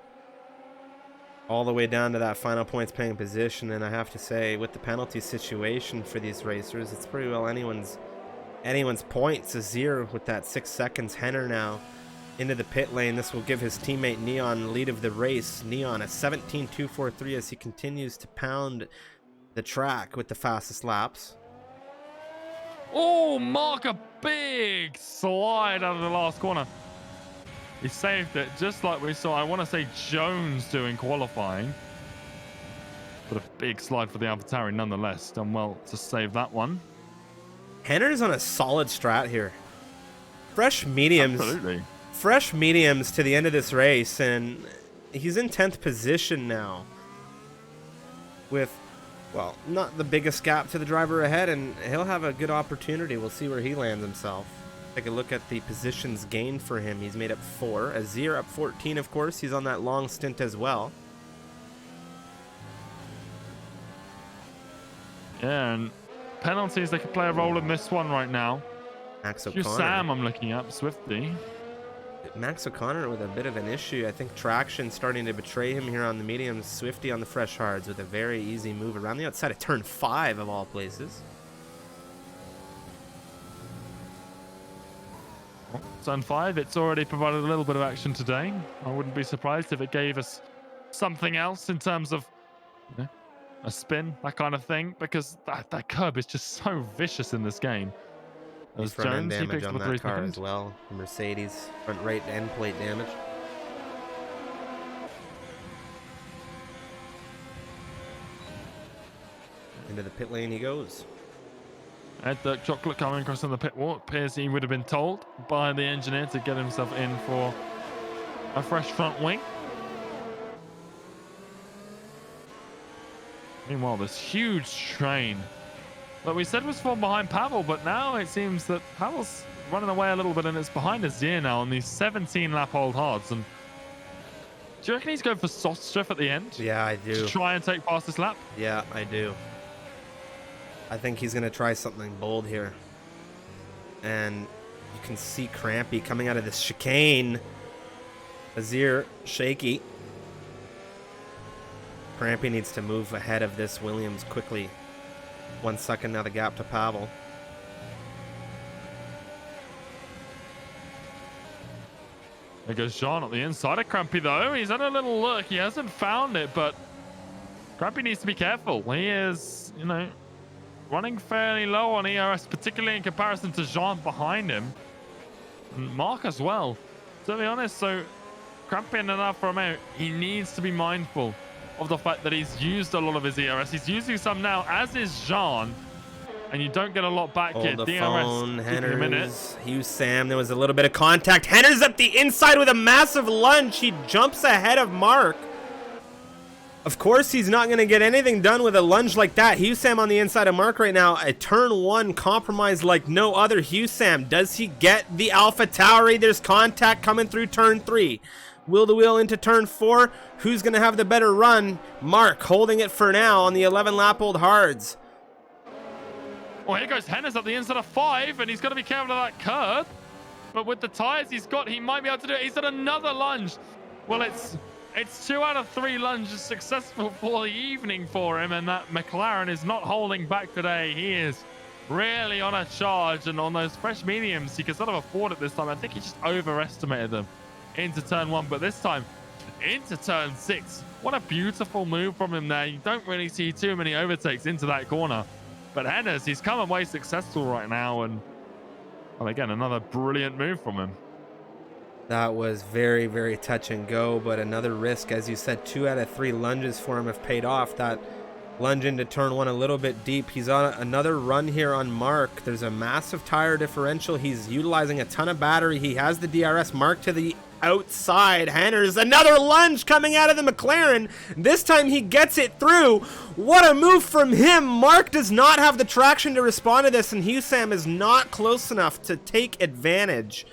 [SPEAKER 1] All the way down to that final points paying position, and I have to say, with the penalty situation for these racers, it's pretty well anyone's points. Azir with that 6 seconds. Henner now into the pit lane. This will give his teammate Neon lead of the race. Neon a 17.243 as he continues to pound the track with the fastest laps.
[SPEAKER 2] Oh, Mark, a big slide out of the last corner. He saved it just like we saw, I want to say, Jones doing qualifying. But a big slide for the AlphaTauri nonetheless. Done well to save that one.
[SPEAKER 1] Henner's on a solid strat here. Fresh mediums.
[SPEAKER 2] Absolutely.
[SPEAKER 1] Fresh mediums to the end of this race, and he's in 10th position now. With, well, not the biggest gap to the driver ahead, and he'll have a good opportunity. We'll see where he lands himself. Take a look at the positions gained for him. He's made up 4. Azir up 14, of course. He's on that long stint as well.
[SPEAKER 2] Yeah, and penalties, they could play a role in this one right now.
[SPEAKER 1] Max O'Connor.
[SPEAKER 2] Sam, I'm looking up. Swifty.
[SPEAKER 1] Max O'Connor with a bit of an issue. I think traction starting to betray him here on the mediums. Swifty on the fresh hards with a very easy move around the outside of turn 5 of all places.
[SPEAKER 2] Turn 5, it's already provided a little bit of action today. I wouldn't be surprised if it gave us something else in terms of, you know, a spin, that kind of thing, because that curb is just so vicious in this game. There's
[SPEAKER 1] front end
[SPEAKER 2] Jones, he
[SPEAKER 1] damage
[SPEAKER 2] picks
[SPEAKER 1] on
[SPEAKER 2] up a
[SPEAKER 1] that car
[SPEAKER 2] 3
[SPEAKER 1] as well. Mercedes front right end plate damage. Into the pit lane he goes.
[SPEAKER 2] Ed Dirk Chocolate coming across on the pit wall. Appears he would have been told by the engineer to get himself in for a fresh front wing. Meanwhile, this huge train that we said was from behind Pavel, but now it seems that Pavel's running away a little bit, and it's behind Azir now on these 17 lap hold hards. And do you reckon he's going for soft striff at the end?
[SPEAKER 1] Yeah, I do.
[SPEAKER 2] To try and take past this lap?
[SPEAKER 1] Yeah, I do. I think he's going to try something bold here. And you can see Crampy coming out of this chicane. Azir shaky. Crampy needs to move ahead of this Williams quickly. 1 second now, the gap to Pavel.
[SPEAKER 2] There goes Jean at the inside of Crampy, though. He's had a little look. He hasn't found it, but Crampy needs to be careful. He is, you know, running fairly low on ERS, particularly in comparison to Jean behind him. And Mark as well. To be honest, so Crampy in an Alfa Romeo, he needs to be mindful of the fact that he's used a lot of his ERS. He's using some now, as is Jean. And you don't get a lot back here.
[SPEAKER 1] The
[SPEAKER 2] DRS
[SPEAKER 1] phone,
[SPEAKER 2] taking a minute.
[SPEAKER 1] Henner's, Hugh Sam, there was a little bit of contact. Henner's at the inside with a massive lunge. He jumps ahead of Mark. Of course, he's not going to get anything done with a lunge like that. Husam on the inside of Mark right now. A turn 1 compromise like no other. Husam, does he get the Alpha Tauri? There's contact coming through turn 3. Wheel to wheel into turn 4. Who's going to have the better run? Mark holding it for now on the 11-lap-old hards.
[SPEAKER 2] Well, here goes Hennes up the inside of 5, and he's got to be careful of that curb. But with the tires he's got, he might be able to do it. He's done another lunge. Well, it's 2 out of 3 lunges successful for the evening for him, and that McLaren is not holding back today. He is really on a charge, and on those fresh mediums, he can sort of afford it this time. I think he just overestimated them into turn 1, but this time into turn 6. What a beautiful move from him there. You don't really see too many overtakes into that corner, but Hennes, he's come away successful right now, and well, again, another brilliant move from him.
[SPEAKER 1] That was very, very touch and go, but another risk. As you said, 2 out of 3 lunges for him have paid off. That lunge into turn 1 a little bit deep. He's on another run here on Mark. There's a massive tire differential. He's utilizing a ton of battery. He has the DRS. Mark to the outside. Hanners, another lunge coming out of the McLaren. This time he gets it through. What a move from him. Mark does not have the traction to respond to this, and Husam is not close enough to take advantage.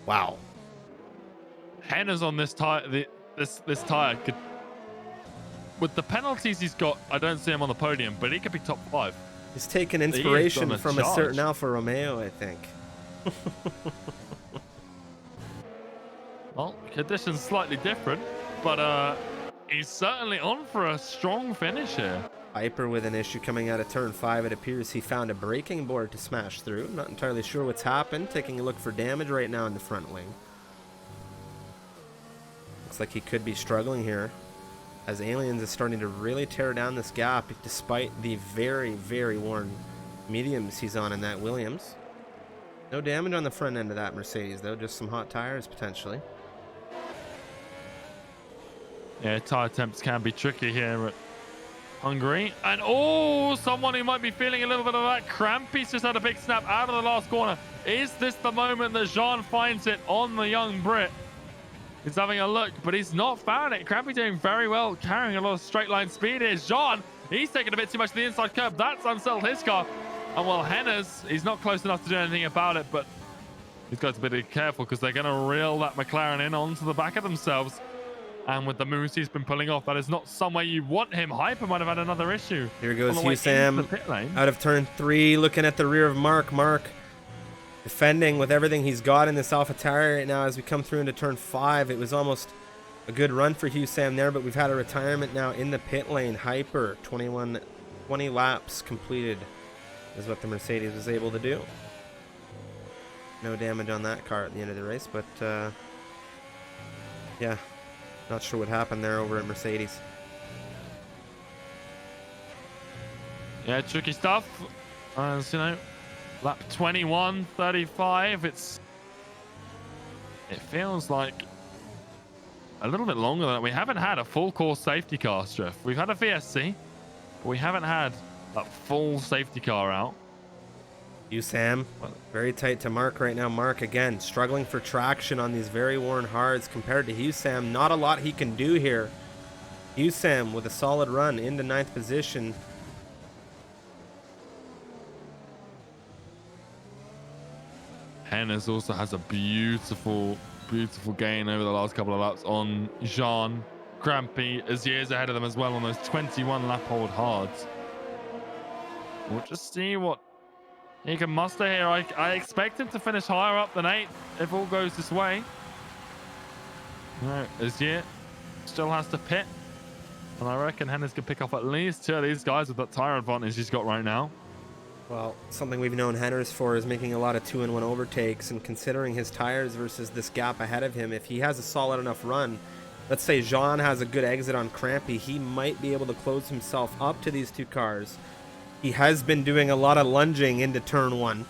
[SPEAKER 1] Wow.
[SPEAKER 2] Hennes on this tire, this tire could, with the penalties he's got, I don't see him on the podium, but he could be top 5.
[SPEAKER 1] He's taken inspiration from a certain Alfa Romeo, I think.
[SPEAKER 2] Well, conditions slightly different, but he's certainly on for a strong finish here.
[SPEAKER 1] Hyper with an issue coming out of turn 5. It appears he found a braking board to smash through. Not entirely sure what's happened. Taking a look for damage right now in the front wing. Looks like he could be struggling here, as Aliens is starting to really tear down this gap despite the very, very worn mediums he's on in that Williams. No damage on the front end of that Mercedes though, just some hot tires potentially.
[SPEAKER 2] Yeah, tire temps can be tricky here at Hungary. And oh, someone who might be feeling a little bit of that cramp. He's just had a big snap out of the last corner. Is this the moment that Jean finds it on the young Brit? He's having a look, but he's not found it. Crampy doing very well, carrying a lot of straight line speed here. Jean, he's taking a bit too much to the inside curb. That's unsettled his car. And well, Hennes, he's not close enough to do anything about it, but he's got to be careful because they're going to reel that McLaren in onto the back of themselves. And with the moves he's been pulling off, that is not somewhere you want him. Hyper might have had another issue.
[SPEAKER 1] Here goes Husam out of turn 3, looking at the rear of Mark. Mark defending with everything he's got in this AlphaTauri right now as we come through into turn 5. It was almost a good run for Husam there, but we've had a retirement now in the pit lane. Hyper, 20 laps completed is what the Mercedes was able to do. No damage on that car at the end of the race, but yeah. Not sure what happened there over at Mercedes.
[SPEAKER 2] Yeah, tricky stuff. As you know, lap 21, 35. It feels like a little bit longer than that. We haven't had a full course safety car, Striff. We've had a VSC, but we haven't had that full safety car out.
[SPEAKER 1] Husam, very tight to Mark right now. Mark, again, struggling for traction on these very worn hards compared to Husam. Not a lot he can do here. Husam with a solid run into 9th position.
[SPEAKER 2] Hennes also has a beautiful, beautiful gain over the last couple of laps on Jean. Crampy is years ahead of them as well on those 21 lap hold hards. We'll just see what he can muster here. I expect him to finish higher up than 8th if all goes this way. No, Azier still has to pit. And I reckon Hennes can pick up at least 2 of these guys with that tire advantage he's got right now.
[SPEAKER 1] Well, something we've known Hennes for is making a lot of 2-in-1 overtakes, and considering his tires versus this gap ahead of him, if he has a solid enough run, let's say Jean has a good exit on Crampy, he might be able to close himself up to these 2 cars. He has been doing a lot of lunging into turn 1,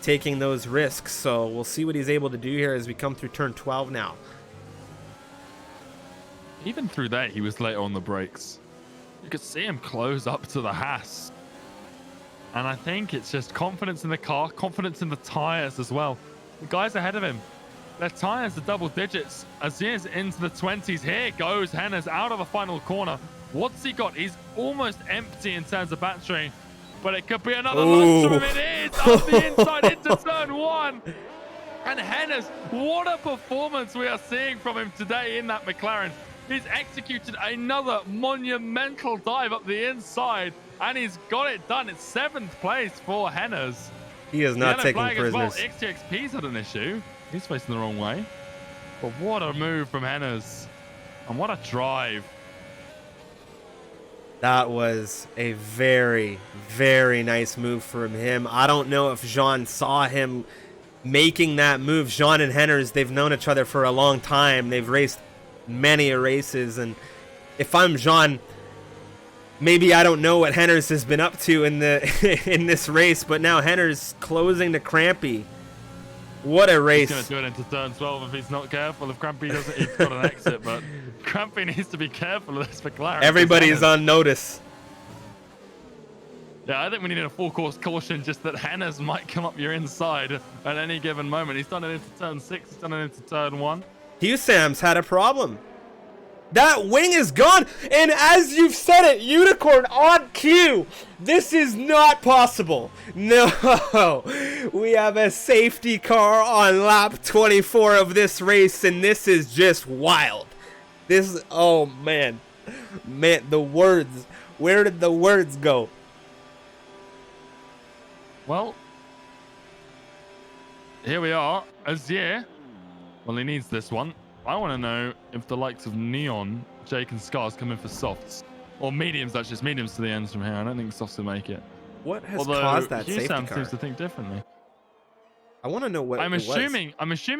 [SPEAKER 1] taking those risks, so we'll see what he's able to do here as we come through turn 12 now.
[SPEAKER 2] Even through that, he was later on the brakes. You could see him close up to the Haas. And I think it's just confidence in the car, confidence in the tires as well. The guys ahead of him, Their tires are double digits. Azir's into the 20s. Here goes Henna's out of the final corner. What's he got? He's almost empty in terms of battery, but it could be another lunch from him. It is up the inside into turn 1. And Henna's, what a performance we are seeing from him today in that McLaren. He's executed another monumental dive up the inside, and he's got it done. It's 7th place for Henna's.
[SPEAKER 1] He is not taking prisoners.
[SPEAKER 2] Well. XTXP's had an issue. He's facing the wrong way. But what a move from Henna's. And what a drive.
[SPEAKER 1] That was a very, very nice move from him. I don't know if Jean saw him making that move. Jean and Henners, they've known each other for a long time. They've raced many races. And if I'm Jean, maybe I don't know what Henners has been up to in in this race, but now Henners closing to Crampy. What a race.
[SPEAKER 2] He's going to do it into turn 12 if he's not careful. If Crampy doesn't, he's got an exit, but Crampy needs to be careful of this McLaren.
[SPEAKER 1] Everybody's on notice.
[SPEAKER 2] Yeah, I think we need a full course caution, just that Henna's might come up your inside at any given moment. He's done it into turn 6, he's done it into turn 1.
[SPEAKER 1] Sam's had a problem. That wing is gone, and as you've said it, Unicorn on cue. This is not possible. No, we have a safety car on lap 24 of this race, and this is just wild. This, oh man, the words. Where did the words go?
[SPEAKER 2] Well, here we are. Azir. Well, he needs this one. I want to know if the likes of Neon, Jake, and Scars come in for softs. Or mediums, that's just mediums to the ends from here. I don't think softs will make it.
[SPEAKER 1] What has caused that safety car?
[SPEAKER 2] seems to think differently.
[SPEAKER 1] I want to know what
[SPEAKER 2] I'm assuming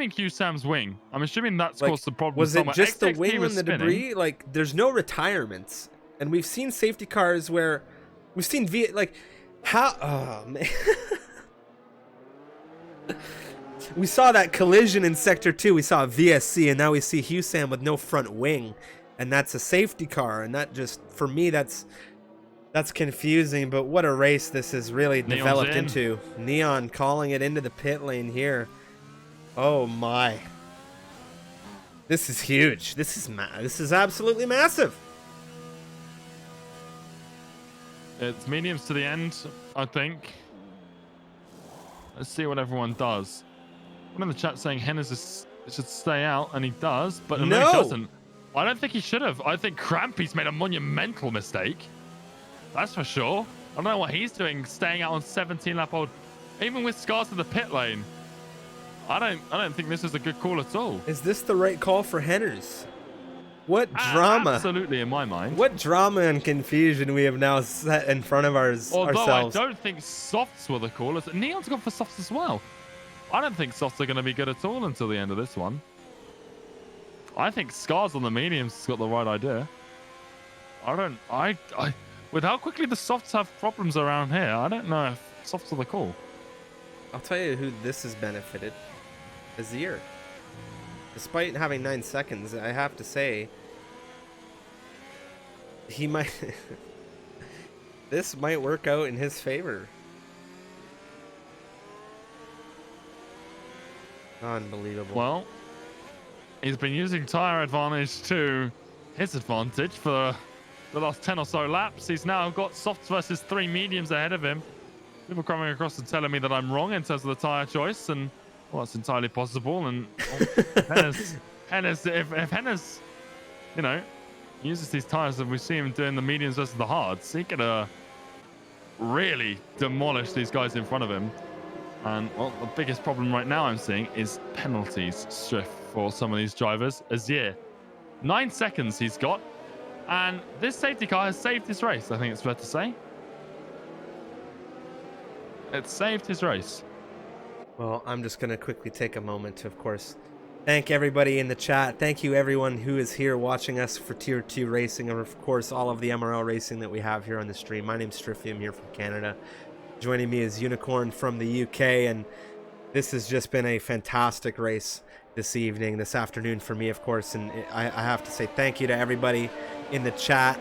[SPEAKER 2] Q-Sam's wing. I'm assuming that's caused the problem.
[SPEAKER 1] Was it just the wing and the debris? Like, there's no retirements. And we've seen safety cars where we've seen how, oh man. We saw that collision in Sector 2. We saw a VSC, and now we see Husam with no front wing, and that's a safety car. And that just, for me, that's confusing. But what a race this has really developed into. Neon calling it into the pit lane here. Oh my! This is huge. This is absolutely massive.
[SPEAKER 2] It's mediums to the end, I think. Let's see what everyone does. One in the chat saying Hennes should stay out, and he does, but no, he doesn't. I don't think he should have. I think Crampy's made a monumental mistake. That's for sure. I don't know what he's doing, staying out on 17 lap old, even with Scars to the pit lane. I don't think this is a good call at all.
[SPEAKER 1] Is this the right call for Henners? What drama?
[SPEAKER 2] Absolutely, in my mind.
[SPEAKER 1] What drama and confusion we have now set in front of ourselves.
[SPEAKER 2] I don't think softs were the call. Neon's gone for softs as well. I don't think softs are going to be good at all until the end of this one. I think Scars on the mediums has got the right idea. With how quickly the softs have problems around here, I don't know if softs are the call.
[SPEAKER 1] I'll tell you who this has benefited. Azir. Despite having 9 seconds, I have to say, he might... this might work out in his favor. Unbelievable.
[SPEAKER 2] Well, he's been using tire advantage to his advantage for the last 10 or so laps. He's now got softs versus 3 mediums ahead of him. People coming across and telling me that I'm wrong in terms of the tire choice, and well, it's entirely possible. And Hennes, if Hennes, uses these tires that we see him doing the mediums versus the hards, he could really demolish these guys in front of him. And well, the biggest problem right now I'm seeing is penalties strict for some of these drivers. Azir, 9 seconds he's got, and this safety car has saved his race. I think it's fair to say. It saved his race.
[SPEAKER 1] Well, I'm just going to quickly take a moment to, of course, thank everybody in the chat. Thank you, everyone who is here watching us for Tier 2 racing, and of course, all of the MRL racing that we have here on the stream. My name's Striffy. I'm here from Canada. Joining me is Unicorn from the UK, and this has just been a fantastic race this afternoon for me, of course. And I have to say thank you to everybody in the chat.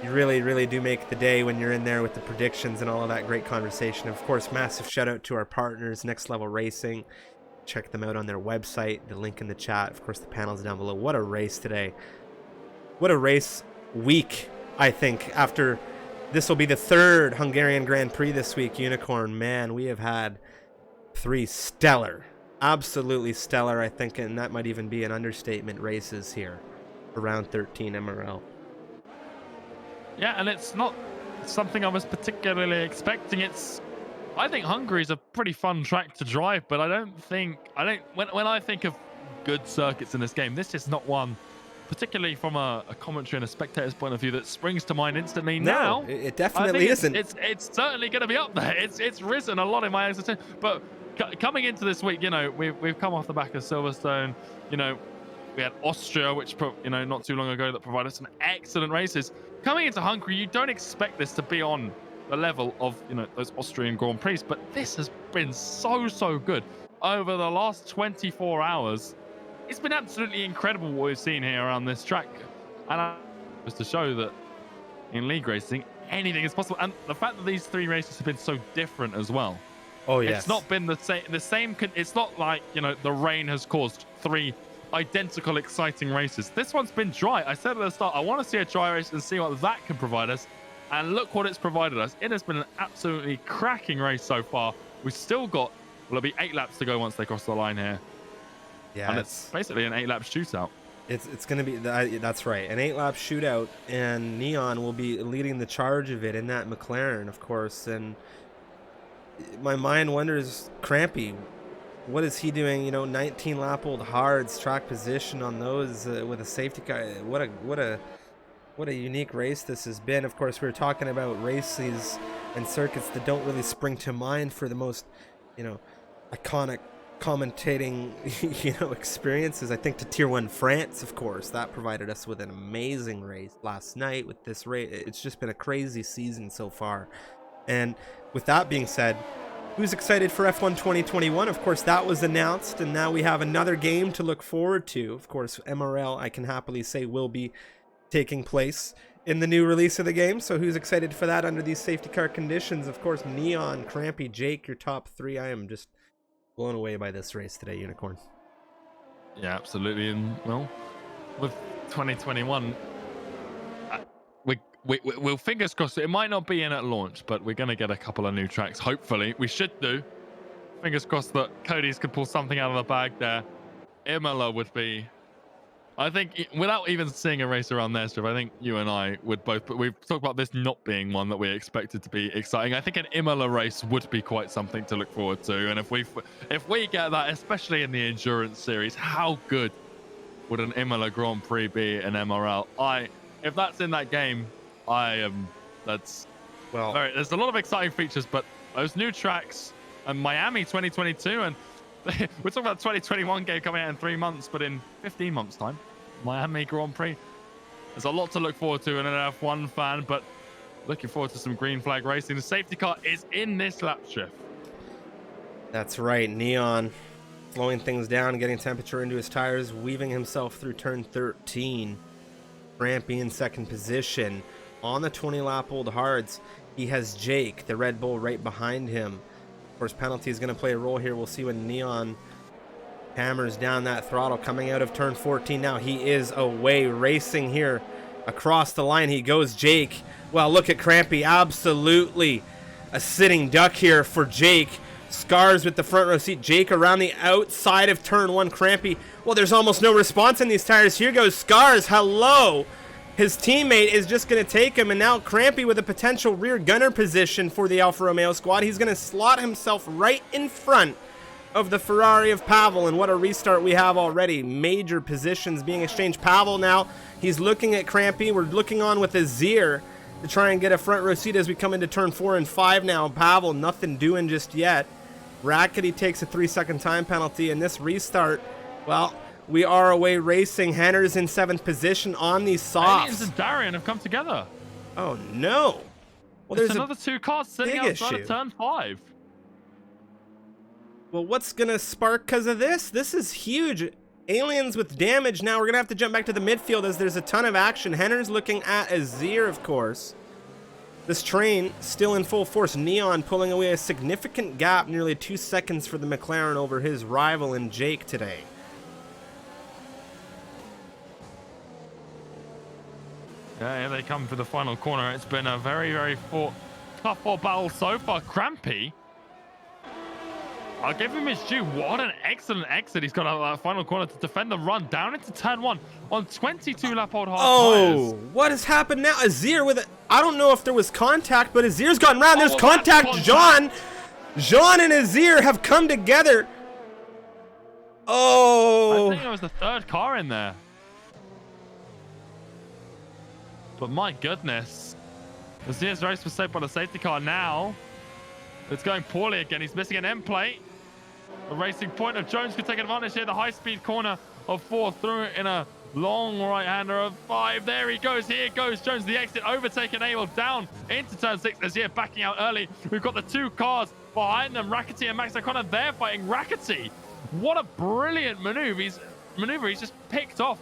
[SPEAKER 1] You really, really do make the day when you're in there with the predictions and all of that great conversation. Of course, massive shout out to our partners, Next Level Racing, check them out on their website. The link in the chat. Of course, the panel's down below. What a race today. What a race week, I think. After this will be the third Hungarian Grand Prix this week, Unicorn. Man, we have had 3 stellar, absolutely stellar, I think, and that might even be an understatement, races here for round 13 MRL.
[SPEAKER 2] Yeah, and it's not something I was particularly expecting. I think Hungary is a pretty fun track to drive, but when I think of good circuits in this game, this is not one, particularly from a commentary and a spectator's point of view, that springs to mind instantly.
[SPEAKER 1] No,
[SPEAKER 2] now.
[SPEAKER 1] It definitely isn't.
[SPEAKER 2] It's certainly going to be up there. It's risen a lot in my expectation. But coming into this week, we've come off the back of Silverstone. We had Austria, which not too long ago, that provided some excellent races. Coming into Hungary, you don't expect this to be on the level of those Austrian Grand Prix, but this has been so good over the last 24 hours. It's been absolutely incredible what we've seen here around this track, and just to show that in league racing anything is possible. And the fact that these 3 races have been so different as well.
[SPEAKER 1] Oh yes.
[SPEAKER 2] It's not been the same. It's not like the rain has caused 3 identical exciting races. This one's been dry. I said at the start, I want to see a dry race and see what that can provide us. And look what it's provided us. It has been an absolutely cracking race so far. We've still got, it'll be 8 laps to go once they cross the line here.
[SPEAKER 1] Yeah,
[SPEAKER 2] and it's basically an 8-lap shootout.
[SPEAKER 1] It's going to be, that's right, an 8-lap shootout, and Neon will be leading the charge of it in that McLaren, of course. And my mind wonders, Crampy, what is he doing? 19-lap-old hards, track position on those with a safety car. What a unique race this has been. Of course, we were talking about races and circuits that don't really spring to mind for the most, iconic commentating, experiences. I think to Tier 1 France, of course, that provided us with an amazing race last night with this race. It's just been a crazy season so far. And with that being said, who's excited for F1 2021? Of course, that was announced, and now we have another game to look forward to. Of course, MRL, I can happily say, will be taking place in the new release of the game. So who's excited for that under these safety car conditions? Of course, Neon, Crampy, Jake, your top 3. I am just blown away by this race today, Unicorn.
[SPEAKER 2] Yeah, absolutely. And well, with 2021, we'll fingers crossed. It might not be in at launch, but we're going to get a couple of new tracks. Hopefully, we should do. Fingers crossed that Cody's could pull something out of the bag there. Imola would be, I think, without even seeing a race around there, Striv, I think you and I would both, but we've talked about this not being one that we expected to be exciting. I think an Imola race would be quite something to look forward to. And if we get that, especially in the endurance series, how good would an Imola Grand Prix be in MRL? If that's in that game, there's a lot of exciting features, but those new tracks and Miami 2022, and we're talking about 2021 game coming out in 3 months, but in 15 months time, Miami Grand Prix. There's a lot to look forward to in an F1 fan, but looking forward to some green flag racing. The safety car is in this lap shift.
[SPEAKER 1] That's right, Neon slowing things down, getting temperature into his tires, weaving himself through turn 13. Rampy in second position. On the 20-lap-old hards, he has Jake, the Red Bull, right behind him. Of course, penalty is going to play a role here. We'll see when Neon hammers down that throttle coming out of turn 14. Now he is away racing here across the line. He goes, Jake. Well, look at Crampy. Absolutely a sitting duck here for Jake. Scars with the front row seat. Jake around the outside of turn 1. Crampy. Well, there's almost no response in these tires. Here goes Scars. Hello. His teammate is just going to take him, and now Crampy with a potential rear gunner position for the Alfa Romeo squad. He's going to slot himself right in front of the Ferrari of Pavel, and what a restart we have already. Major positions being exchanged. Pavel now, he's looking at Crampy. We're looking on with Azir to try and get a front row seat as we come into turn 4 and 5 now. Pavel, nothing doing just yet. Rackety takes a 3-second time penalty, and this restart, well, we are away racing. Henner's in 7th position on these softs.
[SPEAKER 2] Aliens and Darian have come together.
[SPEAKER 1] Oh, no. Well, there's
[SPEAKER 2] another 2 cars sitting outside of turn 5.
[SPEAKER 1] Well, what's going to spark because of this? This is huge. Aliens with damage. Now we're going to have to jump back to the midfield as there's a ton of action. Henner's looking at Azir, of course. This train still in full force. Neon pulling away a significant gap, nearly 2 seconds for the McLaren over his rival in Jake today.
[SPEAKER 2] Yeah, here they come for the final corner. It's been a very, very tough battle so far. Crampy, I'll give him his due. What an excellent exit. He's got a final corner to defend the run down into turn 1 on 22 lap old hard tires.
[SPEAKER 1] What has happened now? Azir with it. I don't know if there was contact, but Azir's gone round. There's contact. Jean and Azir have come together.
[SPEAKER 2] I think it was the third car in there. But my goodness. Azir's race was saved by the safety car. Now it's going poorly again. He's missing an end plate. A racing point of Jones could take advantage here. The high-speed corner of 4 through it in a long right-hander of 5. There he goes. Here goes Jones. The exit overtaken Abel down into turn 6. Azir backing out early. We've got the 2 cars behind them. Rackety and Max O'Connor. They're fighting Rackety. What a brilliant maneuver. He's just picked off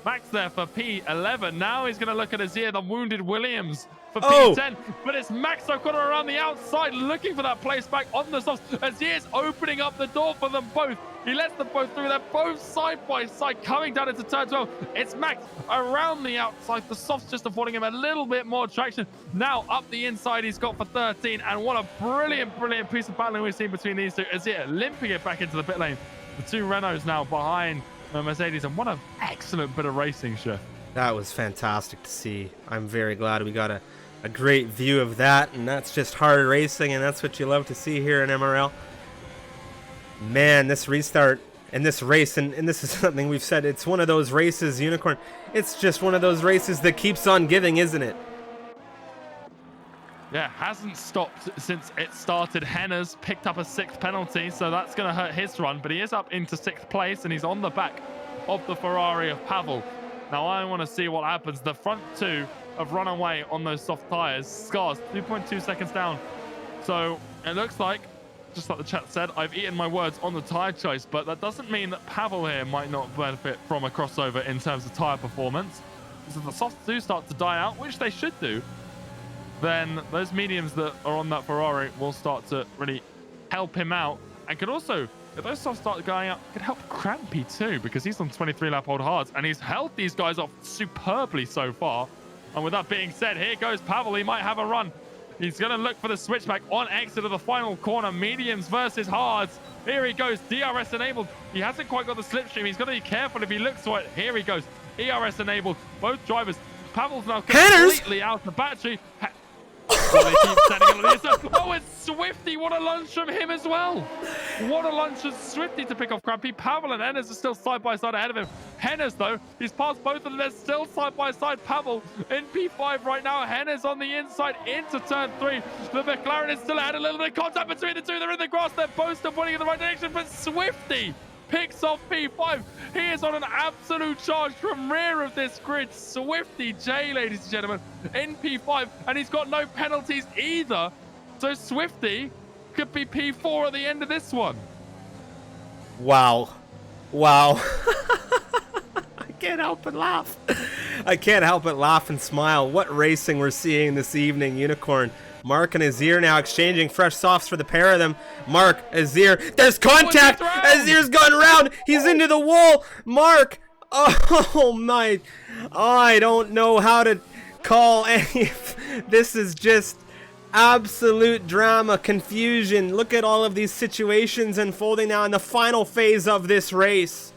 [SPEAKER 2] Max there for P11. Now he's going to look at Azir, the wounded Williams, for P10, but it's Max O'Connor around the outside looking for that place back on the softs. Azir's opening up the door for them both. He lets them both through. They're both side by side coming down into turn 12. It's Max around the outside. The softs just affording him a little bit more traction. Now up the inside he's got for 13, and what a brilliant piece of battling we've seen between these two. Azir limping it back into the pit lane. The 2 Renaults now behind Mercedes, and what an excellent bit of racing, Chef.
[SPEAKER 1] That was fantastic to see. I'm very glad we got a great view of that, and that's just hard racing, and that's what you love to see here in MRL. Man, this restart and this race, and this is something we've said, it's one of those races, Unicorn, it's just one of those races that keeps on giving, isn't it?
[SPEAKER 2] Yeah, hasn't stopped since it started. Henna's picked up a 6th penalty, so that's going to hurt his run, but he is up into 6th place, and he's on the back of the Ferrari of Pavel. Now I want to see what happens. The front 2 have run away on those soft tires. Scars 2.2 seconds down. So it looks like, just like the chat said, I've eaten my words on the tire choice, but that doesn't mean that Pavel here might not benefit from a crossover in terms of tire performance. So if the softs do start to die out, which they should do, then those mediums that are on that Ferrari will start to really help him out, and could also, if those softs start going out, could help Crampy too, because he's on 23 lap old hards and he's held these guys off superbly so far. And with that being said, here goes Pavel. He might have a run. He's going to look for the switchback on exit of the final corner. Mediums versus hards. Here he goes. DRS enabled. He hasn't quite got the slipstream. He's got to be careful if he looks for it. Here he goes. ERS enabled. Both drivers. Pavel's now completely out of battery. Well, they keep standing on the inside. Oh, it's Swifty. What a lunge from him as well. What a lunge from Swifty to pick off Crampy. Pavel and Hennes are still side by side ahead of him. Hennes, though, he's passed both of them. They're still side by side. Pavel in P5 right now. Hennes on the inside into turn 3. The McLaren is still ahead. A little bit of contact between the two. They're in the grass. They're both still pointing in the right direction. But Swifty picks off P5. He is on an absolute charge from rear of this grid. Swifty J, ladies and gentlemen, in P5, and he's got no penalties either. So Swifty could be P4 at the end of this one.
[SPEAKER 1] Wow. I can't help but laugh. I can't help but laugh and smile. What racing we're seeing this evening, Unicorn. Mark and Azir now exchanging fresh softs for the pair of them. Mark, Azir, there's contact! Azir's gone around! He's into the wall! Mark! Oh my, I don't know how to call any. This is just absolute drama, confusion. Look at all of these situations unfolding now in the final phase of this race.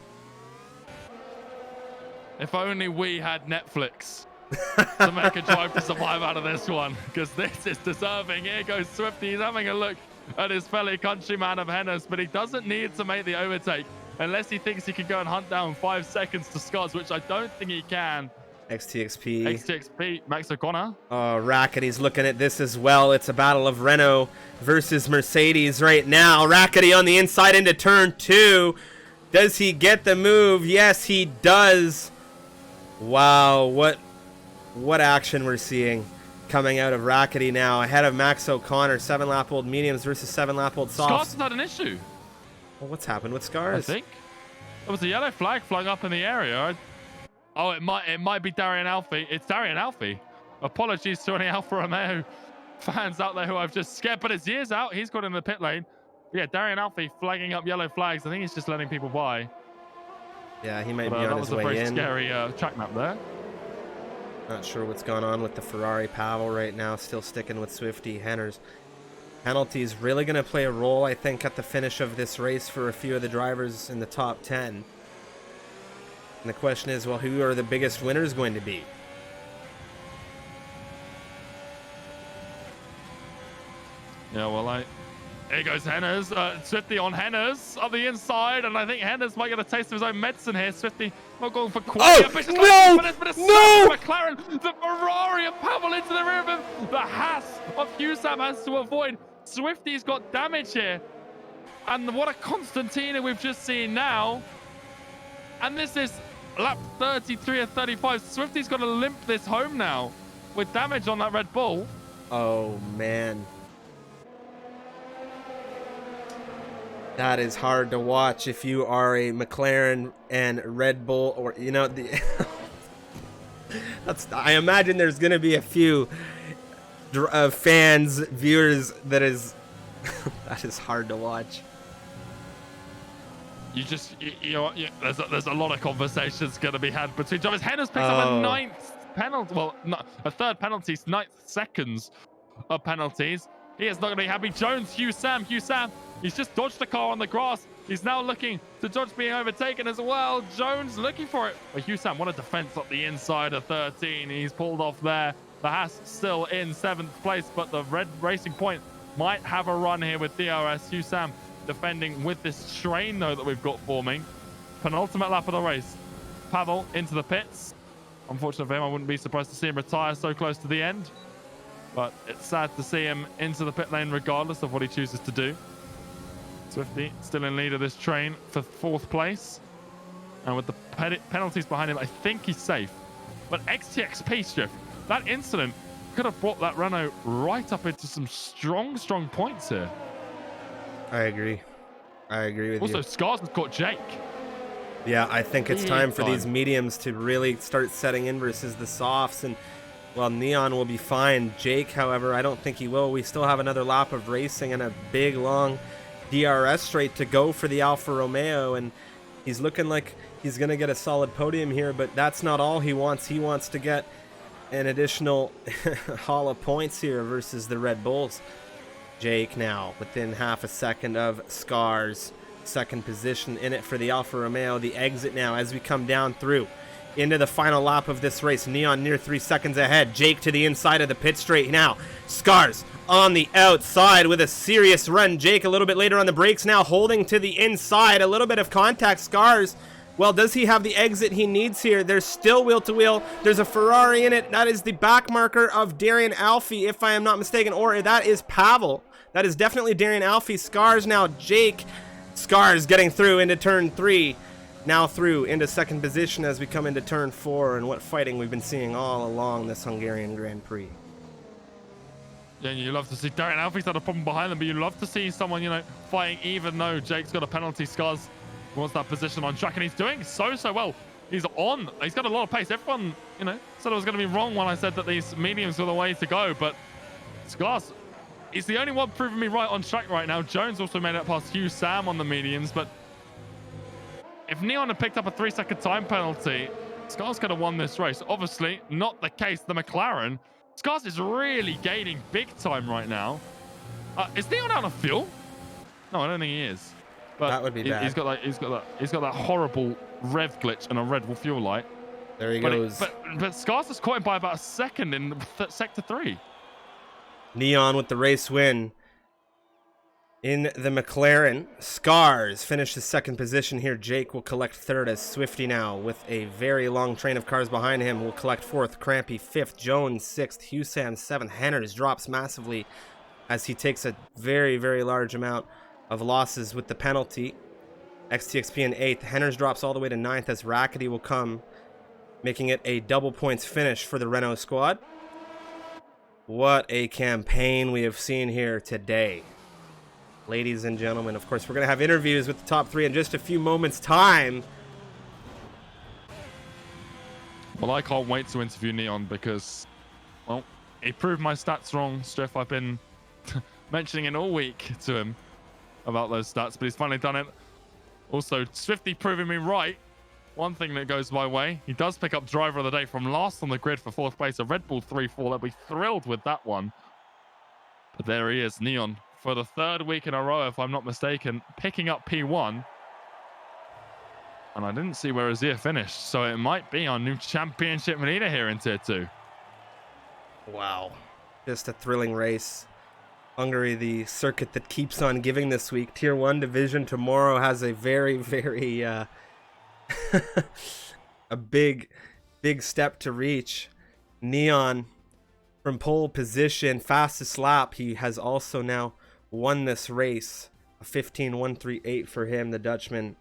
[SPEAKER 2] If only we had Netflix to make a drive to survive out of this one, because this is deserving. Here goes Swifty. He's having a look at his fellow countryman of Hennes, but he doesn't need to make the overtake unless he thinks he can go and hunt down 5 seconds to Scots, which I don't think he can. XTXP, Max O'Connor.
[SPEAKER 1] Oh, Rackety's looking at this as well. It's a battle of Renault versus Mercedes right now. Rackety on the inside into turn 2. Does he get the move? Yes, he does. Wow, what action we're seeing coming out of Rackety now. Ahead of Max O'Connor, 7-lap-old mediums versus 7-lap-old softs.
[SPEAKER 2] Scars has had an issue.
[SPEAKER 1] Well, what's happened with Scars?
[SPEAKER 2] I think there was a yellow flag flung up in the area. Oh, it might be Darian Alfie. It's Darian Alfie. Apologies to any Alfa Romeo fans out there who I've just scared, but it's years out. He's got in the pit lane. But yeah, Darian Alfie flagging up yellow flags. I think he's just letting people by.
[SPEAKER 1] Yeah, he might be on his way in.
[SPEAKER 2] That was a very scary track map there.
[SPEAKER 1] Not sure what's going on with the Ferrari. Pavel right now still sticking with Swifty. Henner's penalty is really going to play a role, I think, at the finish of this race for a few of the drivers in the top 10. And the question is, well, who are the biggest winners going to be?
[SPEAKER 2] Yeah, well, here goes Henners. Swifty on Henners up the inside, and I think Henners might get a taste of his own medicine here. Swifty not going for quite ambitious.
[SPEAKER 1] No!
[SPEAKER 2] McLaren, the Ferrari of Pavel into the rear of him. The Haas of Husam has to avoid. Swifty's got damage here. And what a Constantina we've just seen now. And this is lap 33 or 35. Swifty's got to limp this home now with damage on that Red Bull.
[SPEAKER 1] Oh, man. That is hard to watch if you are a McLaren and Red Bull, or I imagine there's going to be a few fans, viewers that is hard to watch.
[SPEAKER 2] There's a lot of conversations going to be had between drivers. Henners picks up a ninth penalty, a third penalty, ninth seconds of penalties. He is not going to be happy. Jones, Hugh Sam, he's just dodged the car on the grass. He's now looking to dodge being overtaken as well. Jones looking for it. But Hugh Sam, what a defense up the inside of 13. He's pulled off there. The Haas still in 7th place, but the Red Racing Point might have a run here with DRS. Hugh Sam defending with this train, though, that we've got forming. Penultimate lap of the race. Pavel into the pits. Unfortunately for him, I wouldn't be surprised to see him retire so close to the end. But it's sad to see him into the pit lane regardless of what he chooses to do. Swifty still in lead of this train for 4th place. And with the penalties behind him, I think he's safe. But XTXP Shift, that incident could have brought that Renault right up into some strong points here.
[SPEAKER 1] I agree with you.
[SPEAKER 2] Also, Scars has caught Jake.
[SPEAKER 1] Yeah, I think it's time for these mediums to really start setting in versus the softs. And well, Neon will be fine. Jake, however, I don't think he will. We still have another lap of racing and a big, long DRS straight to go for the Alfa Romeo. And he's looking like he's going to get a solid podium here, but that's not all he wants. He wants to get an additional haul of points here versus the Red Bulls. Jake now within half a second of Scars. 2nd position in it for the Alfa Romeo. The exit now as we come down through into the final lap of this race. Neon near 3 seconds ahead. Jake to the inside of the pit straight now. Scars on the outside with a serious run. Jake a little bit later on the brakes now, holding to the inside. A little bit of contact. Scars, well, does he have the exit he needs here? There's still wheel to wheel. There's a Ferrari in it. That is the back marker of Darian Alfie, if I am not mistaken, or that is Pavel. That is definitely Darian Alfie. Scars now. Jake. Scars getting through into turn 3. Now through into 2nd position as we come into turn 4, and what fighting we've been seeing all along this Hungarian Grand Prix.
[SPEAKER 2] Yeah, you love to see Darian Alfie's had a problem behind them, but you love to see someone, fighting even though Jake's got a penalty. Scars wants that position on track, and he's doing so well. He's got a lot of pace. Everyone, said I was going to be wrong when I said that these mediums were the way to go, but Scars, he's the only one proving me right on track right now. Jones also made it past Hugh Sam on the mediums, but if Neon had picked up a 3-second time penalty, Scars could have won this race. Obviously, not the case. The McLaren. Scars is really gaining big time right now. Is Neon out of fuel? No, I don't think he is. But
[SPEAKER 1] that would be bad.
[SPEAKER 2] He's got that horrible rev glitch and a red fuel light.
[SPEAKER 1] There he goes.
[SPEAKER 2] But Scars is caught him by about a second in sector 3.
[SPEAKER 1] Neon with the race win in the McLaren. Scars finishes 2nd position here. Jake will collect 3rd as Swifty now with a very long train of cars behind him will collect 4th. Crampy 5th. Jones 6th. Husam 7th. Henners drops massively as he takes a very, very large amount of losses with the penalty. XTXP in 8th. Henners drops all the way to 9th as Rackety will come, making it a double points finish for the Renault squad. What a campaign we have seen here today. Ladies and gentlemen, of course, we're going to have interviews with the top 3 in just a few moments' time.
[SPEAKER 2] Well, I can't wait to interview Neon because Well, he proved my stats wrong, Striff. I've been mentioning it all week to him about those stats, but he's finally done it. Also, Swifty proving me right. One thing that goes my way, he does pick up driver of the day from last on the grid for 4th place, a Red Bull 3-4. They'll be thrilled with that one. But there he is, Neon, for the 3rd week in a row, if I'm not mistaken, picking up P1. And I didn't see where Azir finished, so it might be our new championship leader here in Tier 2.
[SPEAKER 1] Wow. Just a thrilling race. Hungary, the circuit that keeps on giving this week. Tier 1 division tomorrow has a very, very a big step to reach. Neon from pole position, fastest lap. He has also now won this race. A 15.138 for him, the Dutchman.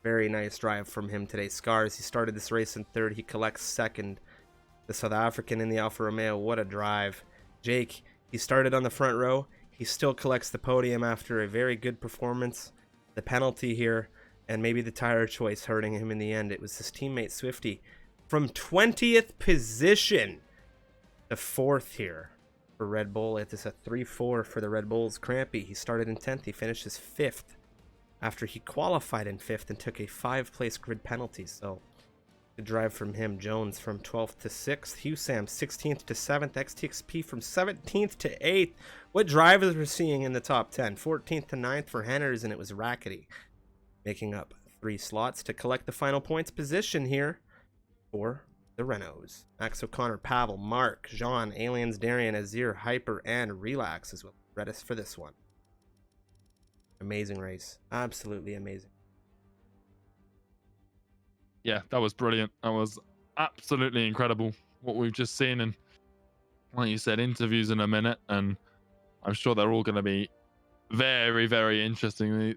[SPEAKER 1] Very nice drive from him today. Scars, he started this race in 3rd. He collects 2nd. The South African in the Alfa Romeo, what a drive. Jake, he started on the front row. He still collects the podium after a very good performance. The penalty here, and maybe the tire choice hurting him in the end. It was his teammate Swifty from 20th position to 4th here for Red Bull. It is a 3-4 for the Red Bulls. Crampy, he started in 10th. He finishes 5th after he qualified in 5th and took a 5-place grid penalty. So good drive from him. Jones from 12th to 6th. Husam 16th to 7th. XTXP from 17th to 8th. What drivers we're seeing in the top 10? 14th to 9th for Henners, and it was Rackety making up 3 slots to collect the final points position here for the Renaults. Max O'Connor, Pavel, Mark, Jean, Aliens, Darian, Azir, Hyper, and Relax as well. Redis for this one. Amazing race. Absolutely amazing.
[SPEAKER 2] Yeah, that was brilliant. That was absolutely incredible what we've just seen. And like you said, interviews in a minute, and I'm sure they're all going to be very, very interesting.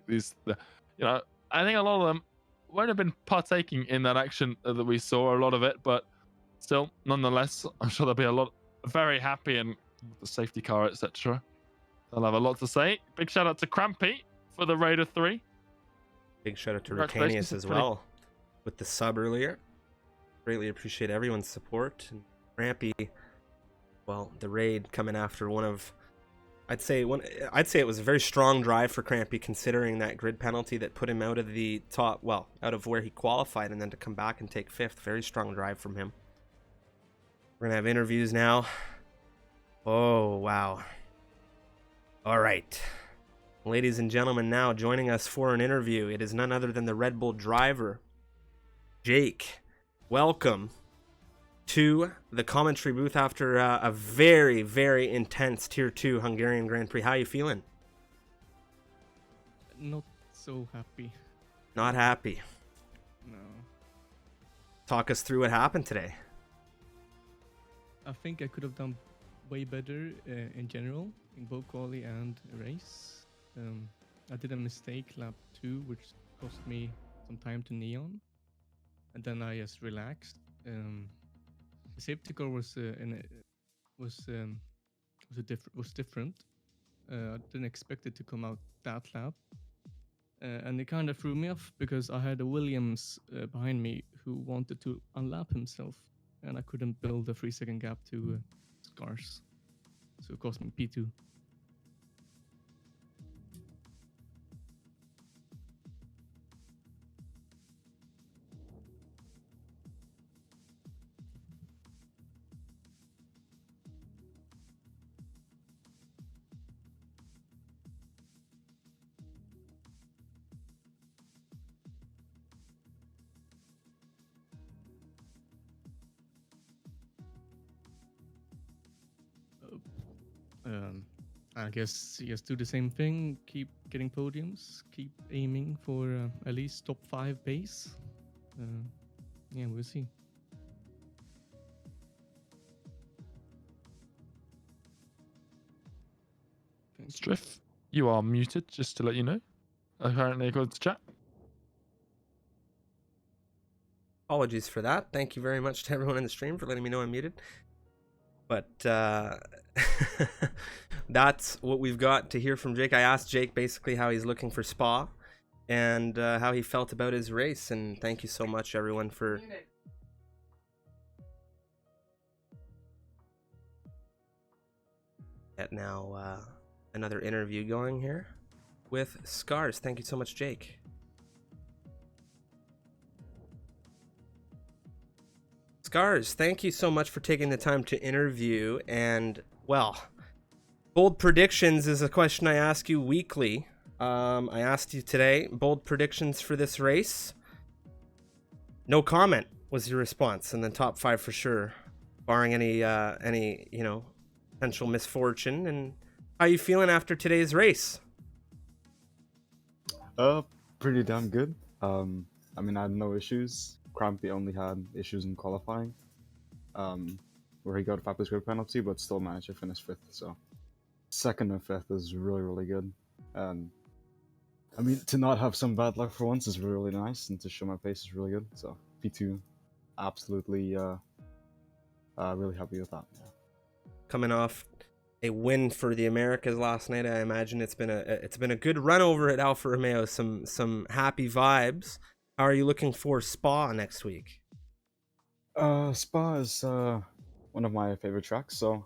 [SPEAKER 2] I think a lot of them won't have been partaking in that action that we saw, a lot of it, but still, nonetheless, I'm sure there'll be a lot very happy, and the safety car, etc. They'll have a lot to say. Big shout out to Crampy for the Raider 3.
[SPEAKER 1] Big shout out to Ricanius as well with the sub earlier. Greatly appreciate everyone's support. And Crampy, well, the raid coming after one of, I'd say it was a very strong drive for Crampy, considering that grid penalty that put him out of the top, well, out of where he qualified, and then to come back and take 5th. Very strong drive from him. We're gonna have interviews now. Oh wow. All right, ladies and gentlemen, now joining us for an interview, it is none other than the Red Bull driver, Jake. Welcome to the commentary booth after a very, very intense Tier 2 Hungarian Grand Prix. How are you feeling?
[SPEAKER 3] Not so happy.
[SPEAKER 1] Not happy.
[SPEAKER 3] No.
[SPEAKER 1] Talk us through what happened today.
[SPEAKER 3] I think I could have done way better in general, in both quali and race. I did a mistake lap 2, which cost me some time to Neon. And then I just relaxed. The safety car was different. I didn't expect it to come out that lap, and it kind of threw me off because I had a Williams behind me who wanted to unlap himself, and I couldn't build a 3-second gap to Scars, so it cost me P2. I guess just do the same thing, keep getting podiums, keep aiming for at least top 5 base. Yeah, we'll see.
[SPEAKER 2] Striff, you are muted, just to let you know. Apparently, according to chat.
[SPEAKER 1] Apologies for that. Thank you very much to everyone in the stream for letting me know I'm muted. But that's what we've got to hear from Jake. I asked Jake basically how he's looking for Spa and how he felt about his race. And thank you so much, everyone, for... Get now another interview going here with Scars. Thank you so much, Jake. Scars, thank you so much for taking the time to interview. And, well, bold predictions is a question I ask you weekly. I asked you today, bold predictions for this race. No comment was your response, and then top 5 for sure, barring any potential misfortune. And how are you feeling after today's race?
[SPEAKER 4] Pretty damn good. I mean, I had no issues. Crampy only had issues in qualifying, where he got a fabulous grid penalty, but still managed to finish 5th. So, 2nd and 5th is really, really good. And I mean, to not have some bad luck for once is really, really nice, and to show my pace is really good. So, P2, absolutely, really happy with that. Yeah.
[SPEAKER 1] Coming off a win for the Americas last night, I imagine it's been a good run over at Alfa Romeo. Some happy vibes. How are you looking for Spa next week?
[SPEAKER 4] Spa is one of my favorite tracks, so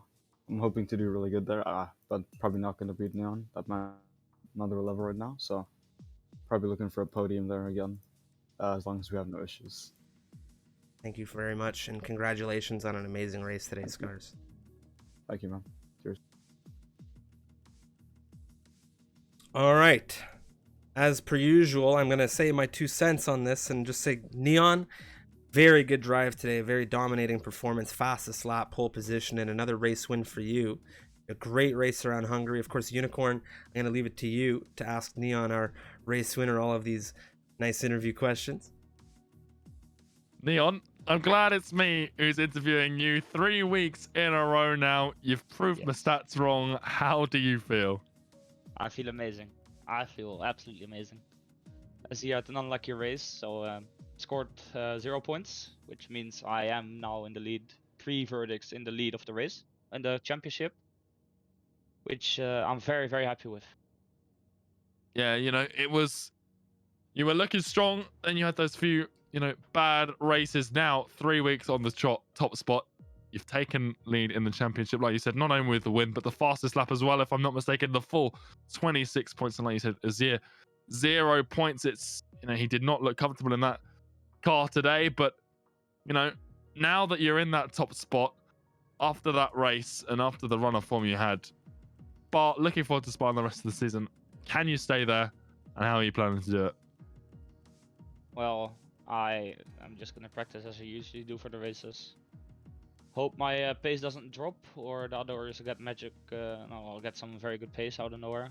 [SPEAKER 4] I'm hoping to do really good there. But probably not going to beat Neon at my another level right now. So probably looking for a podium there again, as long as we have no issues.
[SPEAKER 1] Thank you very much, and congratulations on an amazing race today, Scars.
[SPEAKER 4] Thank you, man. Cheers.
[SPEAKER 1] All right. As per usual, I'm going to say my 2 cents on this and just say, Neon, very good drive today, very dominating performance, fastest lap, pole position, and another race win for you. A great race around Hungary. Of course, Unicorn, I'm going to leave it to you to ask Neon, our race winner, all of these nice interview questions.
[SPEAKER 2] Neon, I'm glad it's me who's interviewing you 3 weeks in a row now. You've proved my stats wrong. How do you feel?
[SPEAKER 5] I feel amazing. I feel absolutely amazing. As he had an unlucky race, so scored 0 points, which means I am now in the lead. 3 verdicts in the lead of the race and the championship, which I'm very, very happy with.
[SPEAKER 2] Yeah, you were looking strong, then you had those few, bad races. Now 3 weeks on the top spot. You've taken lead in the championship, like you said, not only with the win, but the fastest lap as well, if I'm not mistaken, the full 26 points. And like you said, Azir, 0 points. It's, he did not look comfortable in that car today, but, now that you're in that top spot, after that race and after the run of form you had, looking forward to Spa the rest of the season. Can you stay there, and how are you planning to do it?
[SPEAKER 5] Well, I'm just going to practice as I usually do for the races. Hope my pace doesn't drop, or the others get magic. I'll get some very good pace out of nowhere.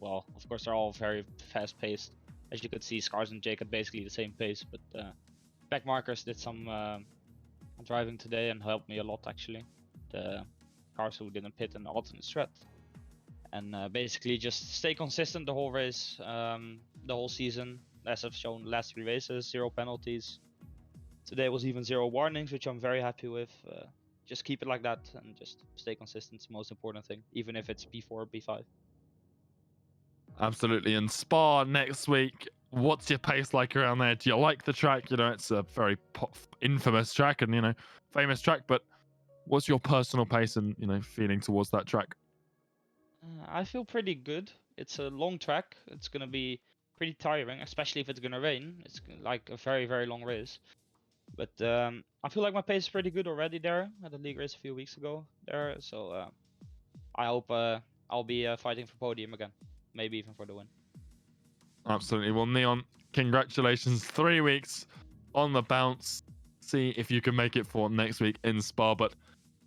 [SPEAKER 5] Well, of course, they're all very fast paced. As you could see, Scars and Jake had basically the same pace, but back markers did some driving today and helped me a lot actually. The cars who didn't pit in the alternate strat. And basically just stay consistent the whole race, the whole season. As I've shown the last 3 races, 0 penalties. Today was even 0 warnings, which I'm very happy with. Just keep it like that and just stay consistent. It's the most important thing, even if it's P4 or P5.
[SPEAKER 2] Absolutely. And Spa next week, what's your pace like around there? Do you like the track? It's a very infamous track and, famous track, but what's your personal pace and, feeling towards that track?
[SPEAKER 5] I feel pretty good. It's a long track. It's going to be pretty tiring, especially if it's going to rain. It's like a very, very long race. But I feel like my pace is pretty good already there at the league race a few weeks ago there. So I hope I'll be fighting for podium again, maybe even for the win.
[SPEAKER 2] Absolutely. Well, Neon, congratulations. 3 weeks on the bounce. See if you can make it for next week in Spa. But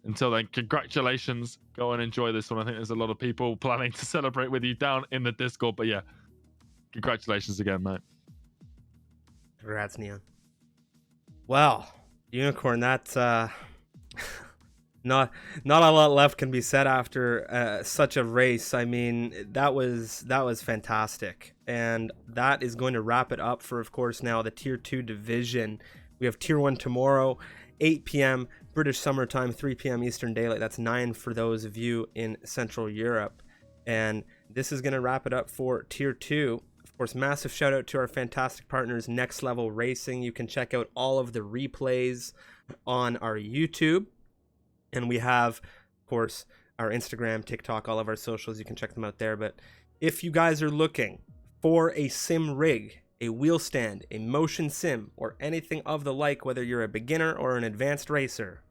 [SPEAKER 2] until then, congratulations. Go and enjoy this one. I think there's a lot of people planning to celebrate with you down in the Discord. But yeah, congratulations again, mate.
[SPEAKER 1] Congrats, Neon. Well, Unicorn, that's not a lot left can be said after such a race. I mean, that was fantastic, and that is going to wrap it up for, of course, now the Tier 2 division. We have Tier 1 tomorrow, 8 p.m. British Summer Time, 3 p.m. Eastern Daylight. That's 9 for those of you in Central Europe, and this is going to wrap it up for Tier 2. Of course, massive shout out to our fantastic partners, Next Level Racing. You can check out all of the replays on our YouTube. And we have, of course, our Instagram, TikTok, all of our socials. You can check them out there. But if you guys are looking for a sim rig, a wheel stand, a motion sim, or anything of the like, whether you're a beginner or an advanced racer,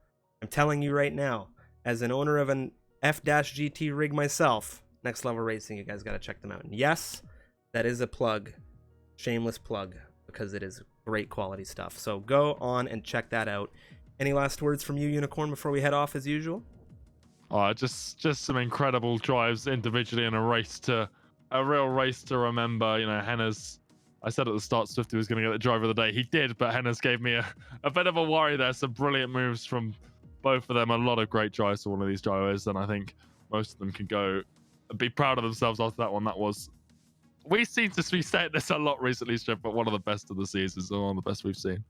[SPEAKER 1] I'm telling you right now, as an owner of an F-GT rig myself, Next Level Racing, you guys got to check them out. And yes, that is a plug, shameless plug, because it is great quality stuff. So go on and check that out. Any last words from you, Unicorn, before we head off as usual?
[SPEAKER 2] Just some incredible drives individually in a real race to remember. You know, Henna's, I said at the start Swifty was going to get the driver of the day. He did, but Henna's gave me a bit of a worry there. Some brilliant moves from both of them. A lot of great drives for one of these drivers, and I think most of them can go and be proud of themselves after that one. That was, we seem to be saying this a lot recently, Striff, but one of the best of the seasons, and one of the best we've seen.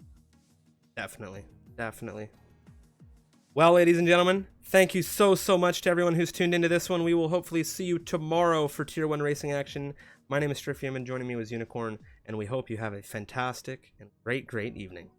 [SPEAKER 1] Definitely. Well, ladies and gentlemen, thank you so much to everyone who's tuned into this one. We will hopefully see you tomorrow for Tier 1 racing action. My name is Striffium, and joining me was Unicorn, and we hope you have a fantastic and great evening.